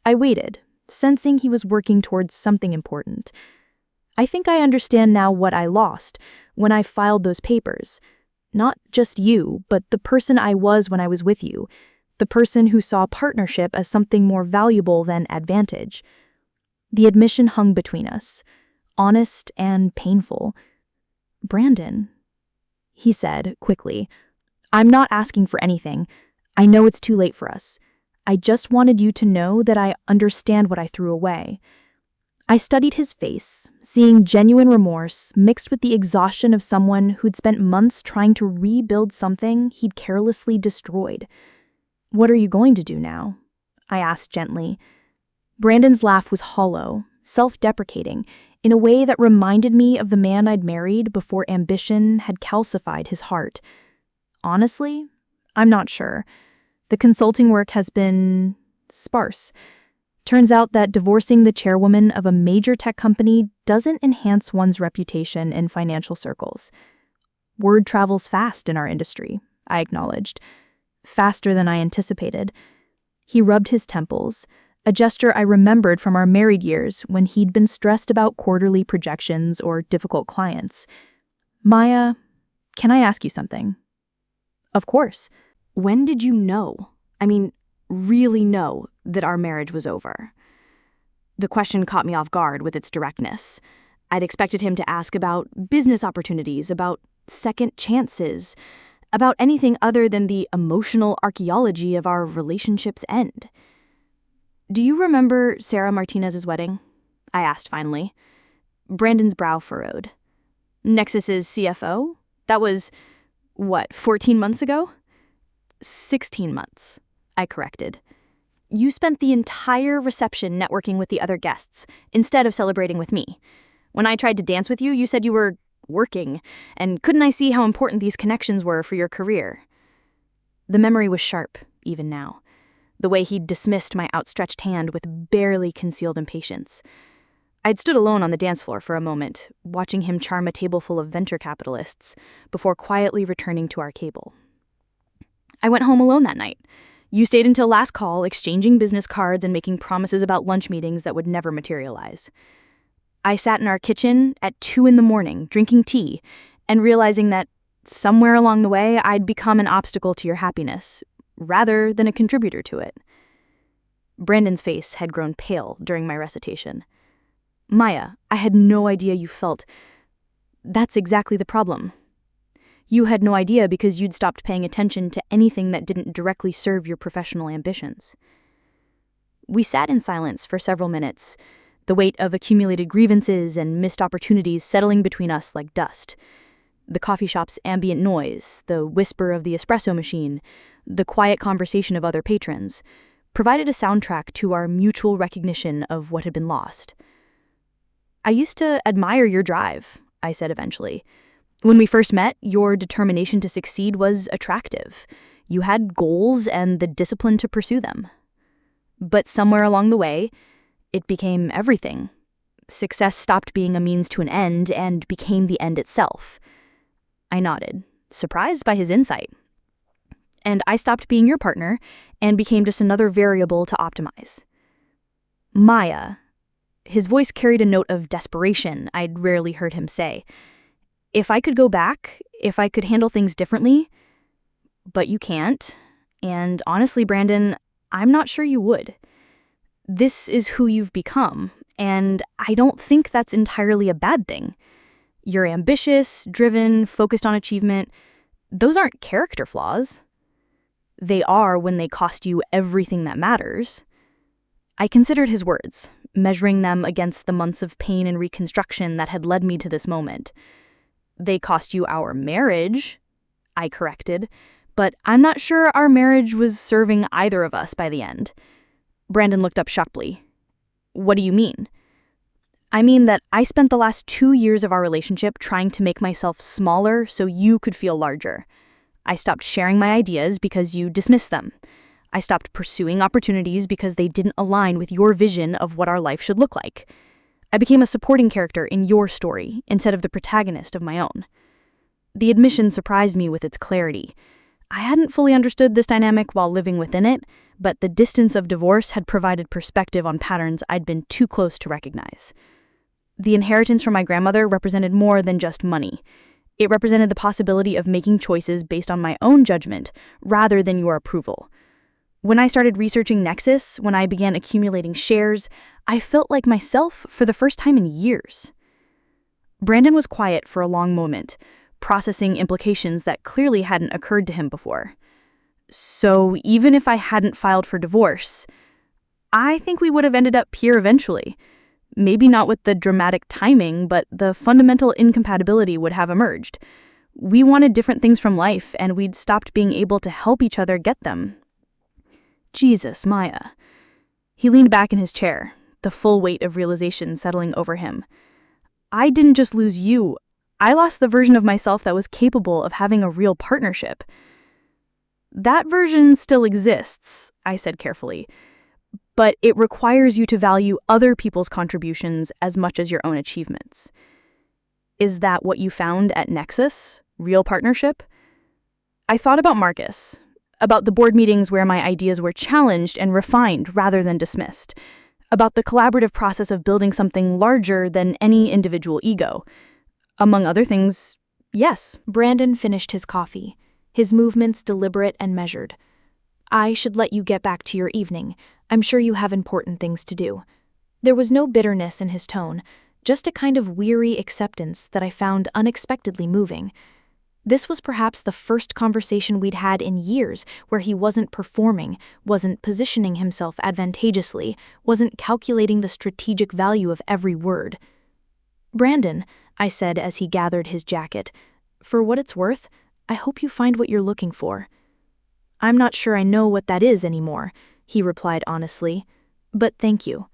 S1: I waited, sensing he was working towards something important. "I think I understand now what I lost when I filed those papers. Not just you, but the person I was when I was with you, the person who saw partnership as something more valuable than advantage." The admission hung between us, honest and painful. "Brandon," he said quickly, "I'm not asking for anything. I know it's too late for us. I just wanted you to know that I understand what I threw away." I studied his face, seeing genuine remorse mixed with the exhaustion of someone who'd spent months trying to rebuild something he'd carelessly destroyed. "What are you going to do now?" I asked gently. Brandon's laugh was hollow, self-deprecating, in a way that reminded me of the man I'd married before ambition had calcified his heart. "Honestly, I'm not sure. The consulting work has been sparse. Turns out that divorcing the chairwoman of a major tech company doesn't enhance one's reputation in financial circles. Word travels fast in our industry," I acknowledged. "Faster than I anticipated." He rubbed his temples, a gesture I remembered from our married years when he'd been stressed about quarterly projections or difficult clients. "Maya, can I ask you something?" "Of course."
S3: "When did you know? Really know that our marriage was over?" The question caught me off guard with its directness. I'd expected him to ask about business opportunities, about second chances, about anything other than the emotional archaeology of our relationship's end. Do you remember Sarah Martinez's wedding? I asked finally. Brandon's brow furrowed. Nexus's CFO? That was, 14 months ago? 16 months, I corrected. You spent the entire reception networking with the other guests, instead of celebrating with me. When I tried to dance with you, you said you were working, and couldn't I see how important these connections were for your career? The memory was sharp, even now. The way he'd dismissed my outstretched hand with barely concealed impatience. I'd stood alone on the dance floor for a moment, watching him charm a table full of venture capitalists, before quietly returning to our cable. I went home alone that night. You stayed until last call, exchanging business cards and making promises about lunch meetings that would never materialize. I sat in our kitchen at 2 a.m, drinking tea, and realizing that somewhere along the way I'd become an obstacle to your happiness, rather than a contributor to it. Brandon's face had grown pale during my recitation. Maya, I had no idea you felt. That's exactly the problem. You had no idea because you'd stopped paying attention to anything that didn't directly serve your professional ambitions. We sat in silence for several minutes, the weight of accumulated grievances and missed opportunities settling between us like dust. The coffee shop's ambient noise, the whisper of the espresso machine, the quiet conversation of other patrons, provided a soundtrack to our mutual recognition of what had been lost. I used to admire your drive, I said eventually. When we first met, your determination to succeed was attractive. You had goals and the discipline to pursue them. But somewhere along the way, it became everything. Success stopped being a means to an end and became the end itself. I nodded, surprised by his insight. And I stopped being your partner and became just another variable to optimize. Maya. His voice carried a note of desperation I'd rarely heard him say. If I could go back, if I could handle things differently, but you can't. And honestly, Brandon, I'm not sure you would. This is who you've become, and I don't think that's entirely a bad thing. You're ambitious, driven, focused on achievement. Those aren't character flaws. They are when they cost you everything that matters. I considered his words, measuring them against the months of pain and reconstruction that had led me to this moment. They cost you our marriage, I corrected, but I'm not sure our marriage was serving either of us by the end. Brandon looked up sharply. What do you mean? I mean that I spent the last 2 years of our relationship trying to make myself smaller so you could feel larger. I stopped sharing my ideas because you dismissed them. I stopped pursuing opportunities because they didn't align with your vision of what our life should look like. I became a supporting character in your story instead of the protagonist of my own. The admission surprised me with its clarity. I hadn't fully understood this dynamic while living within it, but the distance of divorce had provided perspective on patterns I'd been too close to recognize. The inheritance from my grandmother represented more than just money. It represented the possibility of making choices based on my own judgment rather than your approval. When I started researching Nexus, when I began accumulating shares, I felt like myself for the first time in years. Brandon was quiet for a long moment, processing implications that clearly hadn't occurred to him before. So even if I hadn't filed for divorce, I think we would have ended up here eventually. Maybe not with the dramatic timing, but the fundamental incompatibility would have emerged. We wanted different things from life, and we'd stopped being able to help each other get them. Jesus, Maya. He leaned back in his chair, the full weight of realization settling over him. I didn't just lose you. I lost the version of myself that was capable of having a real partnership. That version still exists, I said carefully, but it requires you to value other people's contributions as much as your own achievements. Is that what you found at Nexus? Real partnership? I thought about Marcus, about the board meetings where my ideas were challenged and refined rather than dismissed, about the collaborative process of building something larger than any individual ego. Among other things, yes.
S1: Brandon finished his coffee, his movements deliberate and measured. I should let you get back to your evening. I'm sure you have important things to do. There was no bitterness in his tone, just a kind of weary acceptance that I found unexpectedly moving. This was perhaps the first conversation we'd had in years where he wasn't performing, wasn't positioning himself advantageously, wasn't calculating the strategic value of every word. "Brandon," I said as he gathered his jacket, "for what it's worth, I hope you find what you're looking for." "I'm not sure I know what that is anymore," he replied honestly, "but thank you."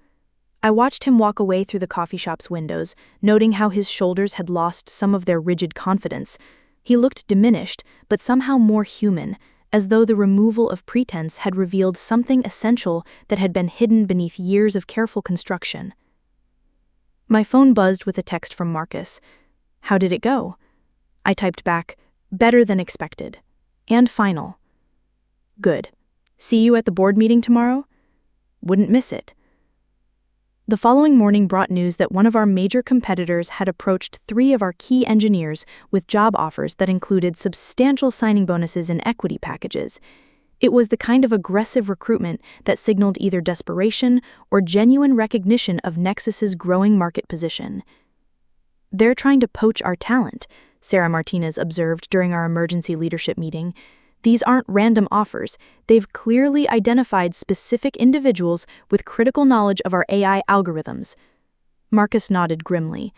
S1: I watched him walk away through the coffee shop's windows, noting how his shoulders had lost some of their rigid confidence. He looked diminished, but somehow more human, as though the removal of pretense had revealed something essential that had been hidden beneath years of careful construction. My phone buzzed with a text from Marcus. "How did it go?" I typed back, "Better than expected. And final." "Good. See you at the board meeting tomorrow?" "Wouldn't miss it." The following morning brought news that one of our major competitors had approached 3 of our key engineers with job offers that included substantial signing bonuses and equity packages. It was the kind of aggressive recruitment that signaled either desperation or genuine recognition of Nexus's growing market position. "They're trying to poach our talent," Sarah Martinez observed during our emergency leadership meeting. "These aren't random offers. They've clearly identified specific individuals with critical knowledge of our AI algorithms." Marcus nodded grimly.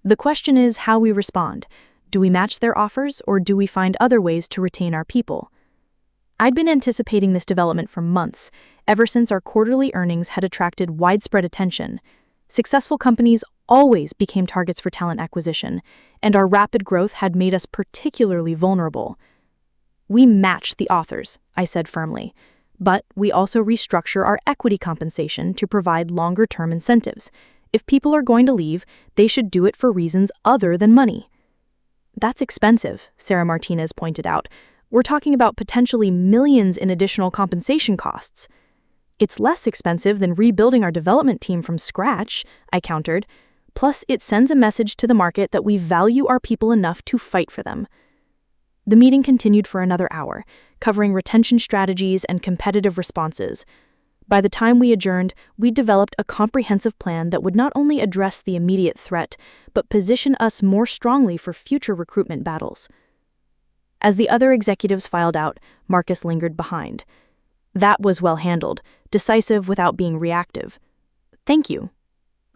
S1: "The question is how we respond. Do we match their offers, or do we find other ways to retain our people?" I'd been anticipating this development for months, ever since our quarterly earnings had attracted widespread attention. Successful companies always became targets for talent acquisition, and our rapid growth had made us particularly vulnerable. "We match the authors," I said firmly, "but we also restructure our equity compensation to provide longer-term incentives. If people are going to leave, they should do it for reasons other than money." "That's expensive," Sarah Martinez pointed out. "We're talking about potentially millions in additional compensation costs." "It's less expensive than rebuilding our development team from scratch," I countered. "Plus, it sends a message to the market that we value our people enough to fight for them." The meeting continued for another hour, covering retention strategies and competitive responses. By the time we adjourned, we'd developed a comprehensive plan that would not only address the immediate threat, but position us more strongly for future recruitment battles. As the other executives filed out, Marcus lingered behind. "That was well handled, decisive without being reactive." "Thank you."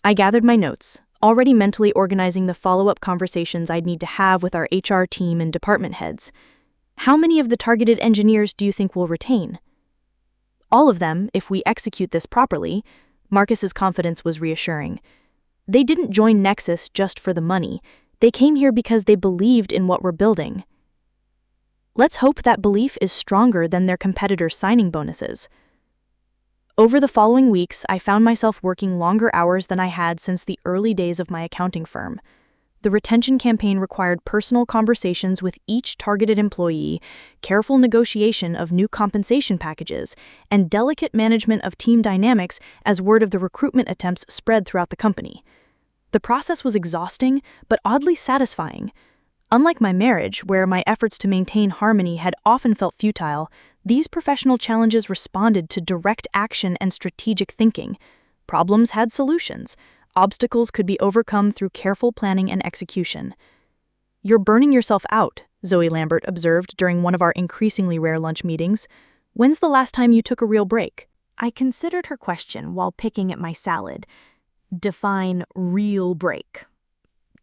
S1: I gathered my notes, already mentally organizing the follow-up conversations I'd need to have with our HR team and department heads. "How many of the targeted engineers do you think we'll retain?" "All of them, if we execute this properly." Marcus's confidence was reassuring. "They didn't join Nexus just for the money. They came here because they believed in what we're building." Let's hope that belief is stronger than their competitors' signing bonuses. Over the following weeks, I found myself working longer hours than I had since the early days of my accounting firm. The retention campaign required personal conversations with each targeted employee, careful negotiation of new compensation packages, and delicate management of team dynamics as word of the recruitment attempts spread throughout the company. The process was exhausting, but oddly satisfying. Unlike my marriage, where my efforts to maintain harmony had often felt futile, these professional challenges responded to direct action and strategic thinking. Problems had solutions. Obstacles could be overcome through careful planning and execution. "You're burning yourself out," Zoe Lambert observed during one of our increasingly rare lunch meetings. "When's the last time you took a real break?" I considered her question while picking at my salad. Define real break.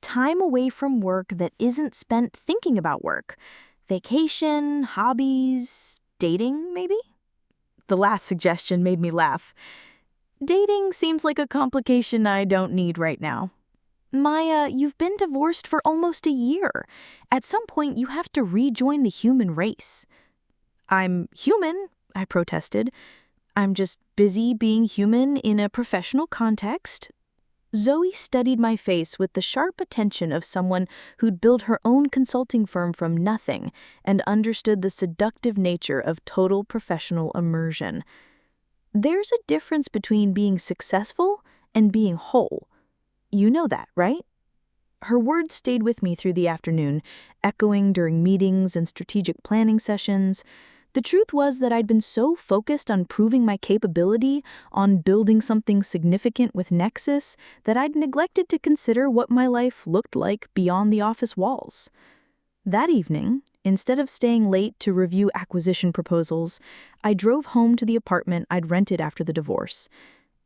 S1: Time away from work that isn't spent thinking about work. Vacation, hobbies, dating, maybe? The last suggestion made me laugh. Dating seems like a complication I don't need right now. "Maya, you've been divorced for almost a year. At some point, you have to rejoin the human race." "I'm human," I protested. "I'm just busy being human in a professional context." Zoe studied my face with the sharp attention of someone who'd built her own consulting firm from nothing and understood the seductive nature of total professional immersion. "There's a difference between being successful and being whole. You know that, right?" Her words stayed with me through the afternoon, echoing during meetings and strategic planning sessions. The truth was that I'd been so focused on proving my capability, on building something significant with Nexus, that I'd neglected to consider what my life looked like beyond the office walls.
S2: That evening, instead of staying late to review acquisition proposals, I drove home to the apartment I'd rented after the divorce.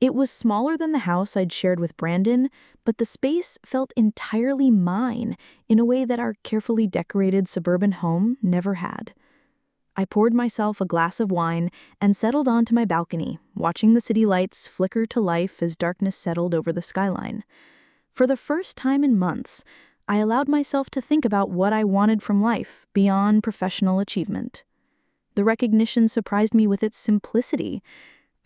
S2: It was smaller than the house I'd shared with Brandon, but the space felt entirely mine in a way that our carefully decorated suburban home never had. I poured myself a glass of wine and settled onto my balcony, watching the city lights flicker to life as darkness settled over the skyline. For the first time in months, I allowed myself to think about what I wanted from life beyond professional achievement. The recognition surprised me with its simplicity.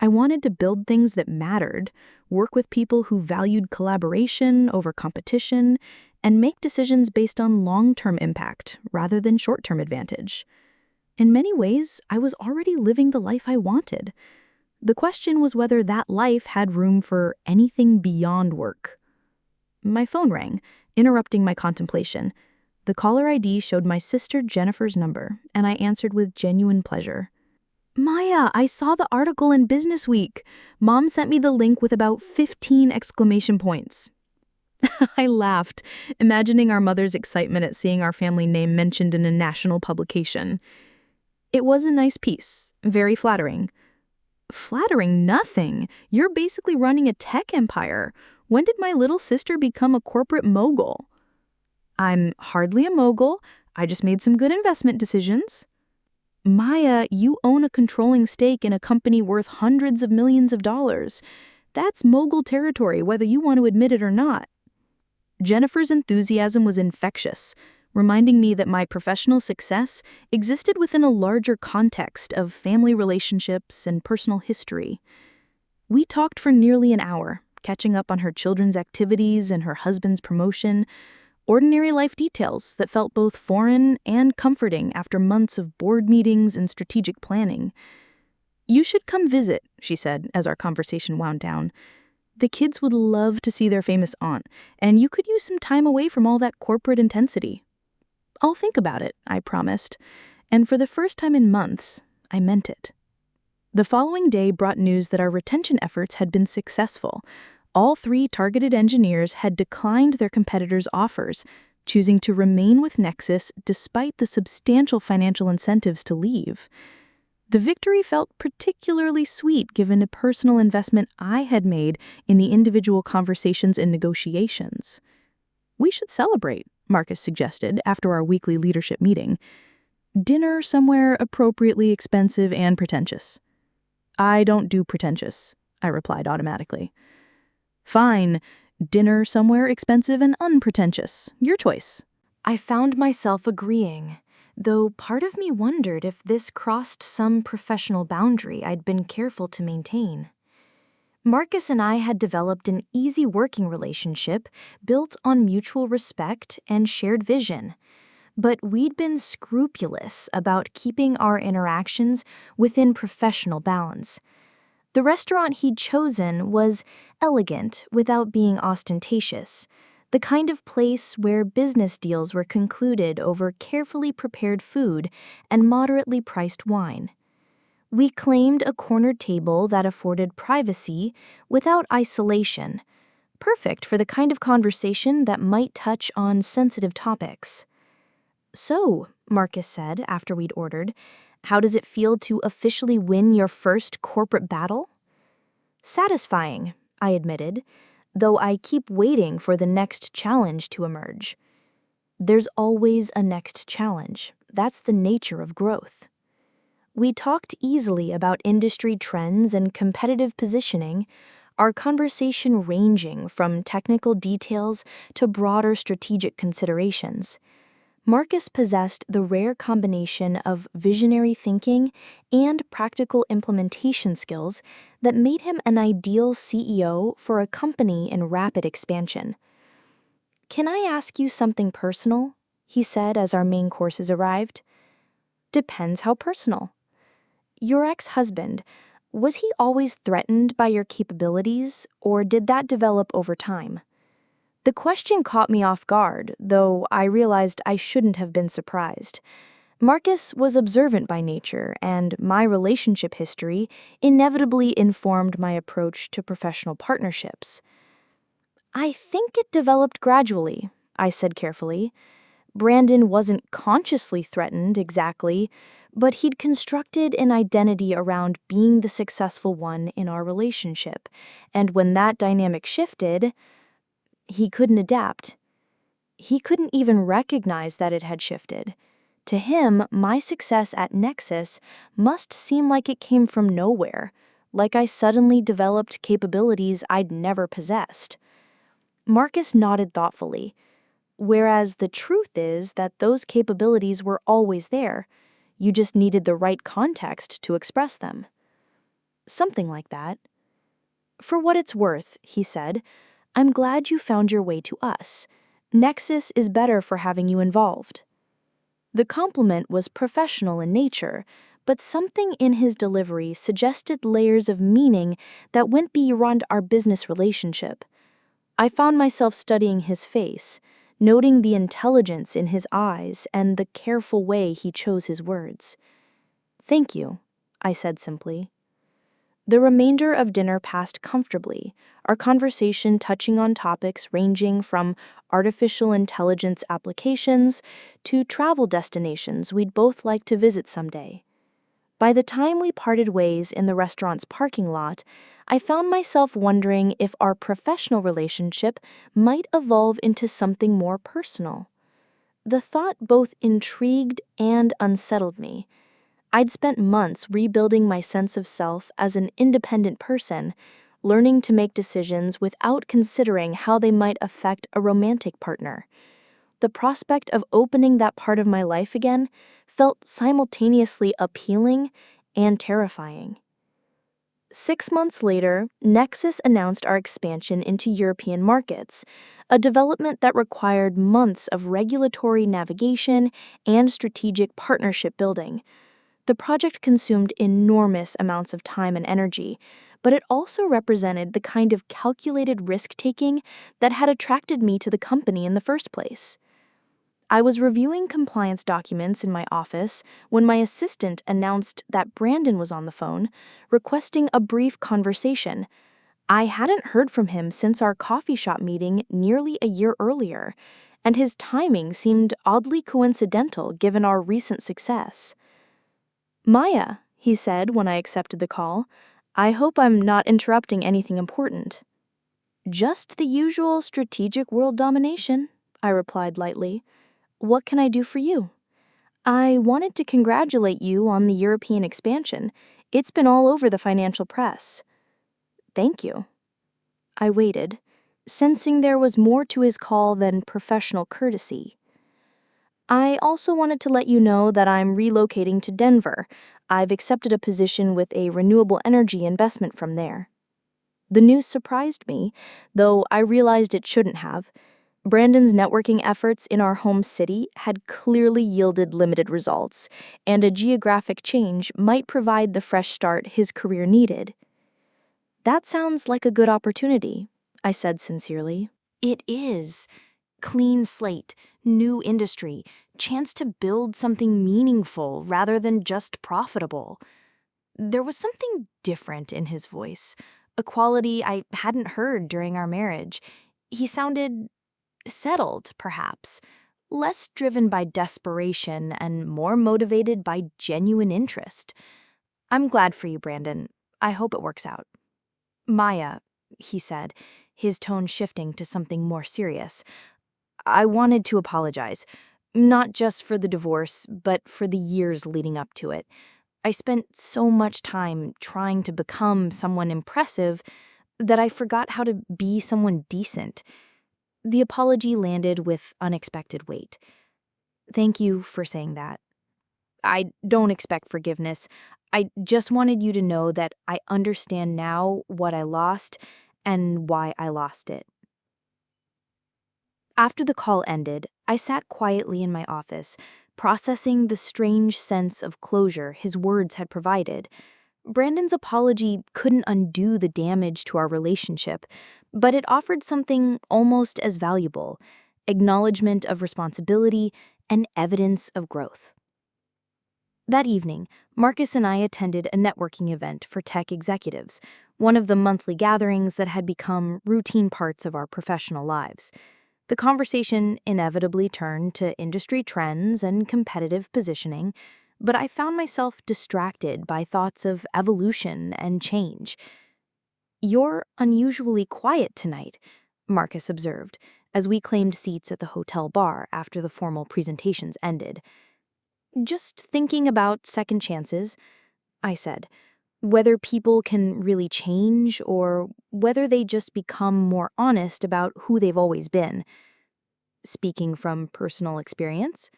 S2: I wanted to build things that mattered, work with people who valued collaboration over competition, and make decisions based on long-term impact rather than short-term advantage. In many ways, I was already living the life I wanted. The question was whether that life had room for anything beyond work. My phone rang, interrupting my contemplation. The caller ID showed my sister Jennifer's number, and I answered with genuine pleasure. "Maya, I saw the article in Business Week. Mom sent me the link with about 15 exclamation points." I laughed, imagining our mother's excitement at seeing our family name mentioned in a national publication. "It was a nice piece, very flattering." "Flattering nothing. You're basically running a tech empire. When did my little sister become a corporate mogul?" "I'm hardly a mogul. I just made some good investment decisions." "Maya, you own a controlling stake in a company worth hundreds of millions of dollars. That's mogul territory, whether you want to admit it or not." Jennifer's enthusiasm was infectious, reminding me that my professional success existed within a larger context of family relationships and personal history. We talked for nearly an hour, catching up on her children's activities and her husband's promotion, ordinary life details that felt both foreign and comforting after months of board meetings and strategic planning. "You should come visit," she said as our conversation wound down. "The kids would love to see their famous aunt, and you could use some time away from all that corporate intensity." "I'll think about it," I promised, and for the first time in months, I meant it. The following day brought news that our retention efforts had been successful. All 3 targeted engineers had declined their competitors' offers, choosing to remain with Nexus despite the substantial financial incentives to leave. The victory felt particularly sweet given a personal investment I had made in the individual conversations and negotiations. "We should celebrate," Marcus suggested after our weekly leadership meeting. "Dinner somewhere appropriately expensive and pretentious." "I don't do pretentious," I replied automatically. "Fine. Dinner somewhere expensive and unpretentious. Your choice." I found myself agreeing, though part of me wondered if this crossed some professional boundary I'd been careful to maintain. Marcus and I had developed an easy working relationship built on mutual respect and shared vision, but we'd been scrupulous about keeping our interactions within professional bounds. The restaurant he'd chosen was elegant without being ostentatious, the kind of place where business deals were concluded over carefully prepared food and moderately priced wine. We claimed a corner table that afforded privacy without isolation, perfect for the kind of conversation that might touch on sensitive topics. "So," Marcus said after we'd ordered, "how does it feel to officially win your first corporate battle?" "Satisfying," I admitted, though I keep waiting for the next challenge to emerge. There's always a next challenge. That's the nature of growth. We talked easily about industry trends and competitive positioning, our conversation ranging from technical details to broader strategic considerations. Marcus possessed the rare combination of visionary thinking and practical implementation skills that made him an ideal CEO for a company in rapid expansion. "Can I ask you something personal?" he said as our main courses arrived. "Depends how personal." "Your ex-husband, was he always threatened by your capabilities, or did that develop over time?" The question caught me off guard, though I realized I shouldn't have been surprised. Marcus was observant by nature, and my relationship history inevitably informed my approach to professional partnerships. "I think it developed gradually," I said carefully. Brandon wasn't consciously threatened exactly, but he'd constructed an identity around being the successful one in our relationship. And when that dynamic shifted, he couldn't adapt. He couldn't even recognize that it had shifted. To him, my success at Nexus must seem like it came from nowhere, like I suddenly developed capabilities I'd never possessed. Marcus nodded thoughtfully, whereas the truth is that those capabilities were always there. You just needed the right context to express them. Something like that. For what it's worth, he said, I'm glad you found your way to us. Nexus is better for having you involved. The compliment was professional in nature, but something in his delivery suggested layers of meaning that went beyond our business relationship. I found myself studying his face, noting the intelligence in his eyes and the careful way he chose his words. Thank you, I said simply. The remainder of dinner passed comfortably, our conversation touching on topics ranging from artificial intelligence applications to travel destinations we'd both like to visit someday. By the time we parted ways in the restaurant's parking lot, I found myself wondering if our professional relationship might evolve into something more personal. The thought both intrigued and unsettled me. I'd spent months rebuilding my sense of self as an independent person, learning to make decisions without considering how they might affect a romantic partner. The prospect of opening that part of my life again felt simultaneously appealing and terrifying. 6 months later, Nexus announced our expansion into European markets, a development that required months of regulatory navigation and strategic partnership building. The project consumed enormous amounts of time and energy, but it also represented the kind of calculated risk-taking that had attracted me to the company in the first place. I was reviewing compliance documents in my office when my assistant announced that Brandon was on the phone, requesting a brief conversation. I hadn't heard from him since our coffee shop meeting nearly a year earlier, and his timing seemed oddly coincidental given our recent success. Maya, he said when I accepted the call, I hope I'm not interrupting anything important. Just the usual strategic world domination, I replied lightly. What can I do for you? I wanted to congratulate you on the European expansion. It's been all over the financial press. Thank you. I waited, sensing there was more to his call than professional courtesy. I also wanted to let you know that I'm relocating to Denver. I've accepted a position with a renewable energy investment from there. The news surprised me, though I realized it shouldn't have. Brandon's networking efforts in our home city had clearly yielded limited results, and a geographic change might provide the fresh start his career needed. That sounds like a good opportunity, I said sincerely.
S1: It is. Clean slate, new industry, chance to build something meaningful rather than just profitable. There was something different in his voice, a quality I hadn't heard during our marriage. He sounded settled, perhaps, less driven by desperation and more motivated by genuine interest. I'm glad for you, Brandon. I hope it works out. Maya, he said, his tone shifting to something more serious. I wanted to apologize, not just for the divorce, but for the years leading up to it. I spent so much time trying to become someone impressive that I forgot how to be someone decent. The apology landed with unexpected weight. Thank you for saying that. I don't expect forgiveness. I just wanted you to know that I understand now what I lost and why I lost it. After the call ended, I sat quietly in my office, processing the strange sense of closure his words had provided. Brandon's apology couldn't undo the damage to our relationship, but it offered something almost as valuable: acknowledgement of responsibility and evidence of growth. That evening, Marcus and I attended a networking event for tech executives, one of the monthly gatherings that had become routine parts of our professional lives.
S3: The conversation inevitably turned to industry trends and competitive positioning, but I found myself distracted by thoughts of evolution and change. "You're unusually quiet tonight," Marcus observed, as we claimed seats at the hotel bar after the formal presentations ended. "Just thinking about second chances," I said. "Whether people can really change or whether they just become more honest about who they've always been." Speaking from personal experience,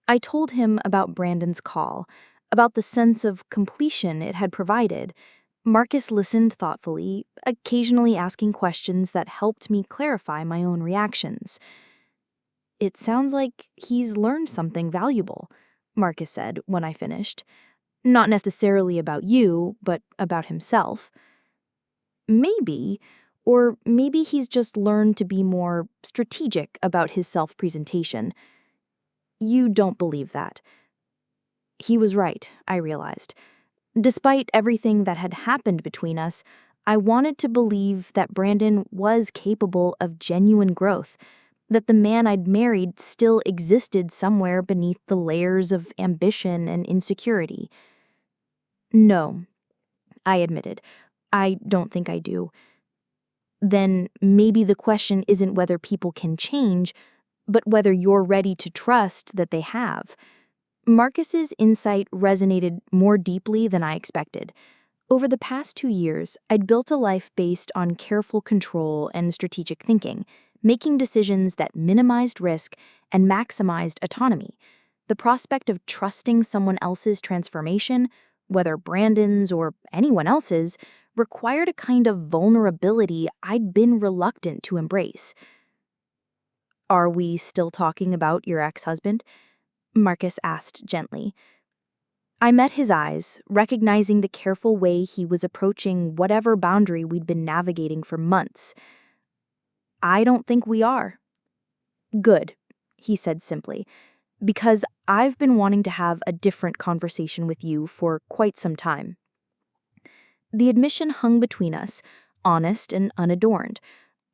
S3: I told him about Brandon's call, about the sense of completion it had provided. Marcus listened thoughtfully, occasionally asking questions that helped me clarify my own reactions. "It sounds like he's learned something valuable," Marcus said when I finished. "Not necessarily about you, but about himself." "Maybe, or maybe he's just learned to be more strategic about his self-presentation." "You don't believe that." He was right, I realized. Despite everything that had happened between us, I wanted to believe that Brandon was capable of genuine growth, that the man I'd married still existed somewhere beneath the layers of ambition and insecurity. "No," I admitted. "I don't think I do." "Then maybe the question isn't whether people can change, but whether you're ready to trust that they have." Marcus's insight resonated more deeply than I expected. Over the past 2 years, I'd built a life based on careful control and strategic thinking, making decisions that minimized risk and maximized autonomy. The prospect of trusting someone else's transformation, whether Brandon's or anyone else's, required a kind of vulnerability I'd been reluctant to embrace. "Are we still talking about your ex-husband?" Marcus asked gently. I met his eyes, recognizing the careful way he was approaching whatever boundary we'd been navigating for months. "I don't think we are." "Good," he said simply, "because I've been wanting to have a different conversation with you for quite some time." The admission hung between us, honest and unadorned.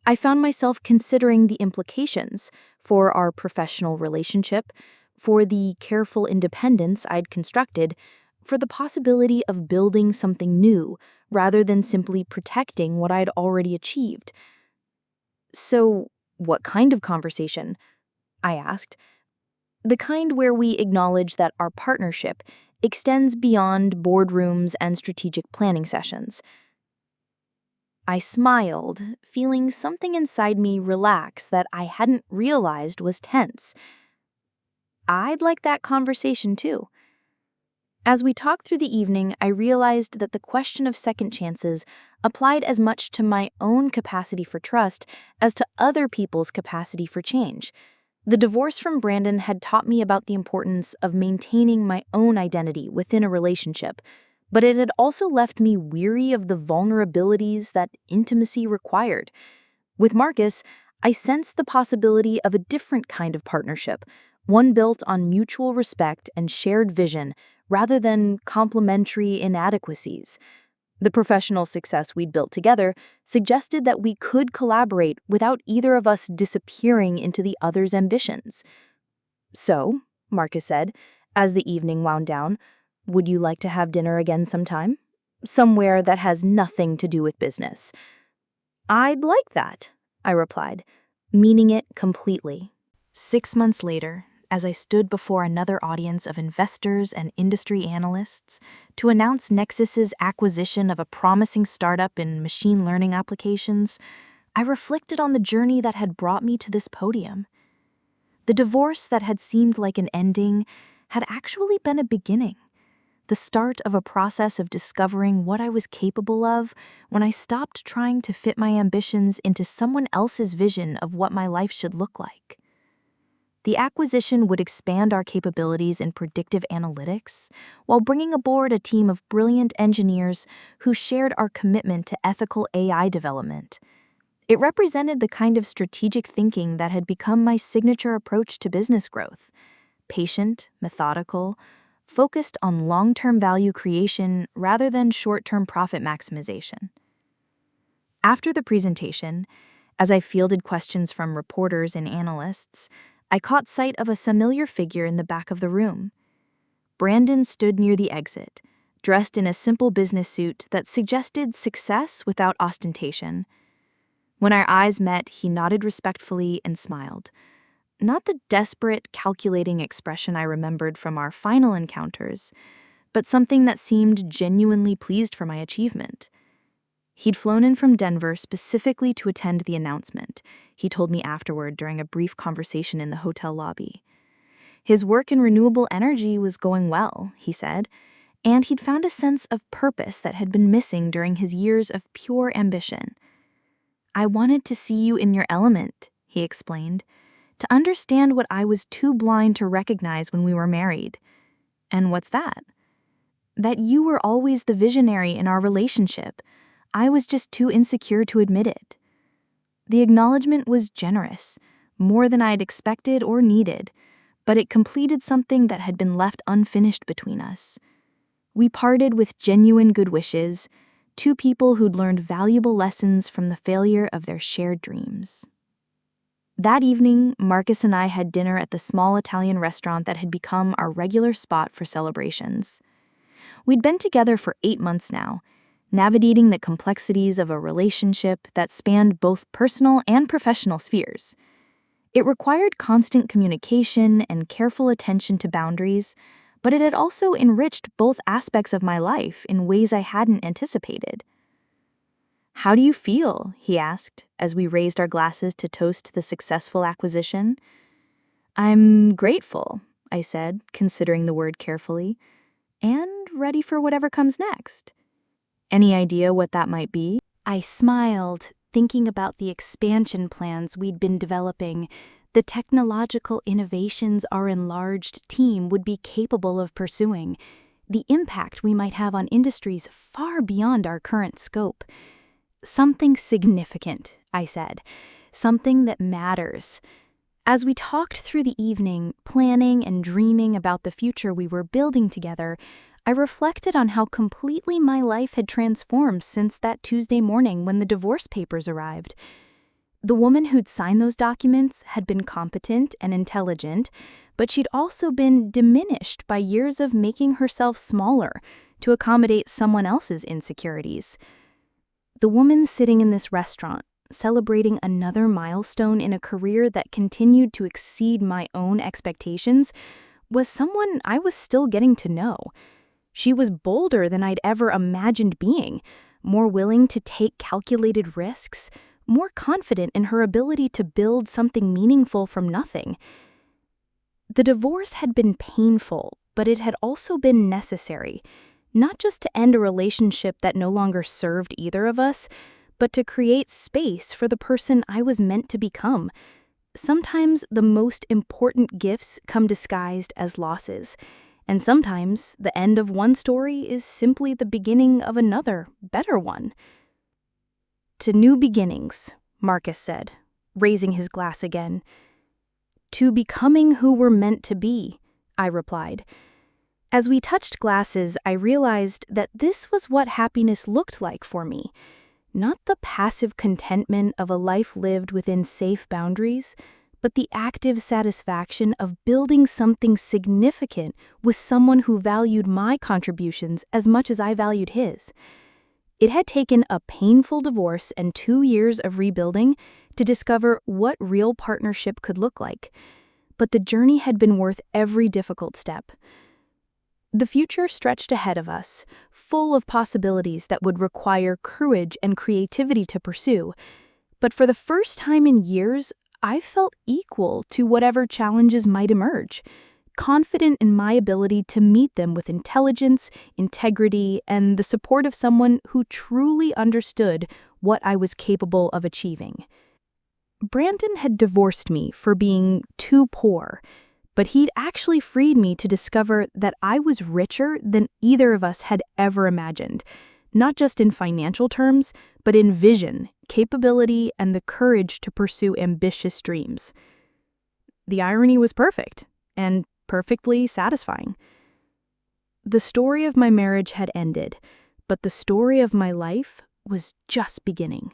S3: I found myself considering the implications for our professional relationship, for the careful independence I'd constructed, for the possibility of building something new rather than simply protecting what I'd already achieved. "So, what kind of conversation?" I asked. "The kind where we acknowledge that our partnership extends beyond boardrooms and strategic planning sessions." I smiled, feeling something inside me relax that I hadn't realized was tense. I'd like that conversation too. As we talked through the evening, I realized that the question of second chances applied as much to my own capacity for trust as to other people's capacity for change. The divorce from Brandon had taught me about the importance of maintaining my own identity within a relationship, but it had also left me weary of the vulnerabilities that intimacy required. With Marcus, I sensed the possibility of a different kind of partnership, one built on mutual respect and shared vision rather than complementary inadequacies. The professional success we'd built together suggested that we could collaborate without either of us disappearing into the other's ambitions. "So," Marcus said, as the evening wound down, "would you like to have dinner again sometime? Somewhere that has nothing to do with business." "I'd like that," I replied, meaning it completely. 6 months later, as I stood before another audience of investors and industry analysts to announce Nexus's acquisition of a promising startup in machine learning applications, I reflected on the journey that had brought me to this podium. The divorce that had seemed like an ending had actually been a beginning, the start of a process of discovering what I was capable of when I stopped trying to fit my ambitions into someone else's vision of what my life should look like. The acquisition would expand our capabilities in predictive analytics while bringing aboard a team of brilliant engineers who shared our commitment to ethical AI development. It represented the kind of strategic thinking that had become my signature approach to business growth: patient, methodical, focused on long-term value creation rather than short-term profit maximization. After the presentation,
S1: As I fielded questions from reporters and analysts, I caught sight of a familiar figure in the back of the room. Brandon stood near the exit, dressed in a simple business suit that suggested success without ostentation. When our eyes met, he nodded respectfully and smiled. Not the desperate, calculating expression I remembered from our final encounters, but something that seemed genuinely pleased for my achievement. He'd flown in from Denver specifically to attend the announcement, he told me afterward during a brief conversation in the hotel lobby. His work in renewable energy was going well, he said, and he'd found a sense of purpose that had been missing during his years of pure ambition. "I wanted to see you in your element," he explained, "to understand what I was too blind to recognize when we were married." "And what's that?" "That you were always the visionary in our relationship. I was just too insecure to admit it." The acknowledgement was generous, more than I'd expected or needed, but it completed something that had been left unfinished between us. We parted with genuine good wishes, two people who'd learned valuable lessons from the failure of their shared dreams. That evening, Marcus and I had dinner at the small Italian restaurant that had become our regular spot for celebrations. We'd been together for 8 months now, navigating the complexities of a relationship that spanned both personal and professional spheres. It required constant communication and careful attention to boundaries, but it had also enriched both aspects of my life in ways I hadn't anticipated. "How do you feel?" he asked, as we raised our glasses to toast the successful acquisition. "I'm grateful," I said, considering the word carefully, "and ready for whatever comes next." "Any idea what that might be?"
S3: I smiled, thinking about the expansion plans we'd been developing, the technological innovations our enlarged team would be capable of pursuing, the impact we might have on industries far beyond our current scope. "Something significant," I said. "Something that matters." As we talked through the evening, planning and dreaming about the future we were building together, I reflected on how completely my life had transformed since that Tuesday morning when the divorce papers arrived. The woman who'd signed those documents had been competent and intelligent, but she'd also been diminished by years of making herself smaller to accommodate someone else's insecurities. The woman sitting in this restaurant, celebrating another milestone in a career that continued to exceed my own expectations, was someone I was still getting to know. She was bolder than I'd ever imagined being, more willing to take calculated risks, more confident in her ability to build something meaningful from nothing. The divorce had been painful, but it had also been necessary, not just to end a relationship that no longer served either of us, but to create space for the person I was meant to become. Sometimes the most important gifts come disguised as losses, and sometimes the end of one story is simply the beginning of another, better one. "To new beginnings," Marcus said, raising his glass again. "To becoming who we're meant to be," I replied. As we touched glasses, I realized that this was what happiness looked like for me. Not the passive contentment of a life lived within safe boundaries, but the active satisfaction of building something significant with someone who valued my contributions as much as I valued his. It had taken a painful divorce and 2 years of rebuilding to discover what real partnership could look like, but the journey had been worth every difficult step. The future stretched ahead of us, full of possibilities that would require courage and creativity to pursue, but for the first time in years, I felt equal to whatever challenges might emerge, confident in my ability to meet them with intelligence, integrity, and the support of someone who truly understood what I was capable of achieving. Brandon had divorced me for being too poor, but he'd actually freed me to discover that I was richer than either of us had ever imagined, not just in financial terms, but in vision, capability, and the courage to pursue ambitious dreams. The irony was perfect, and perfectly satisfying. The story of my marriage had ended, but the story of my life was just beginning.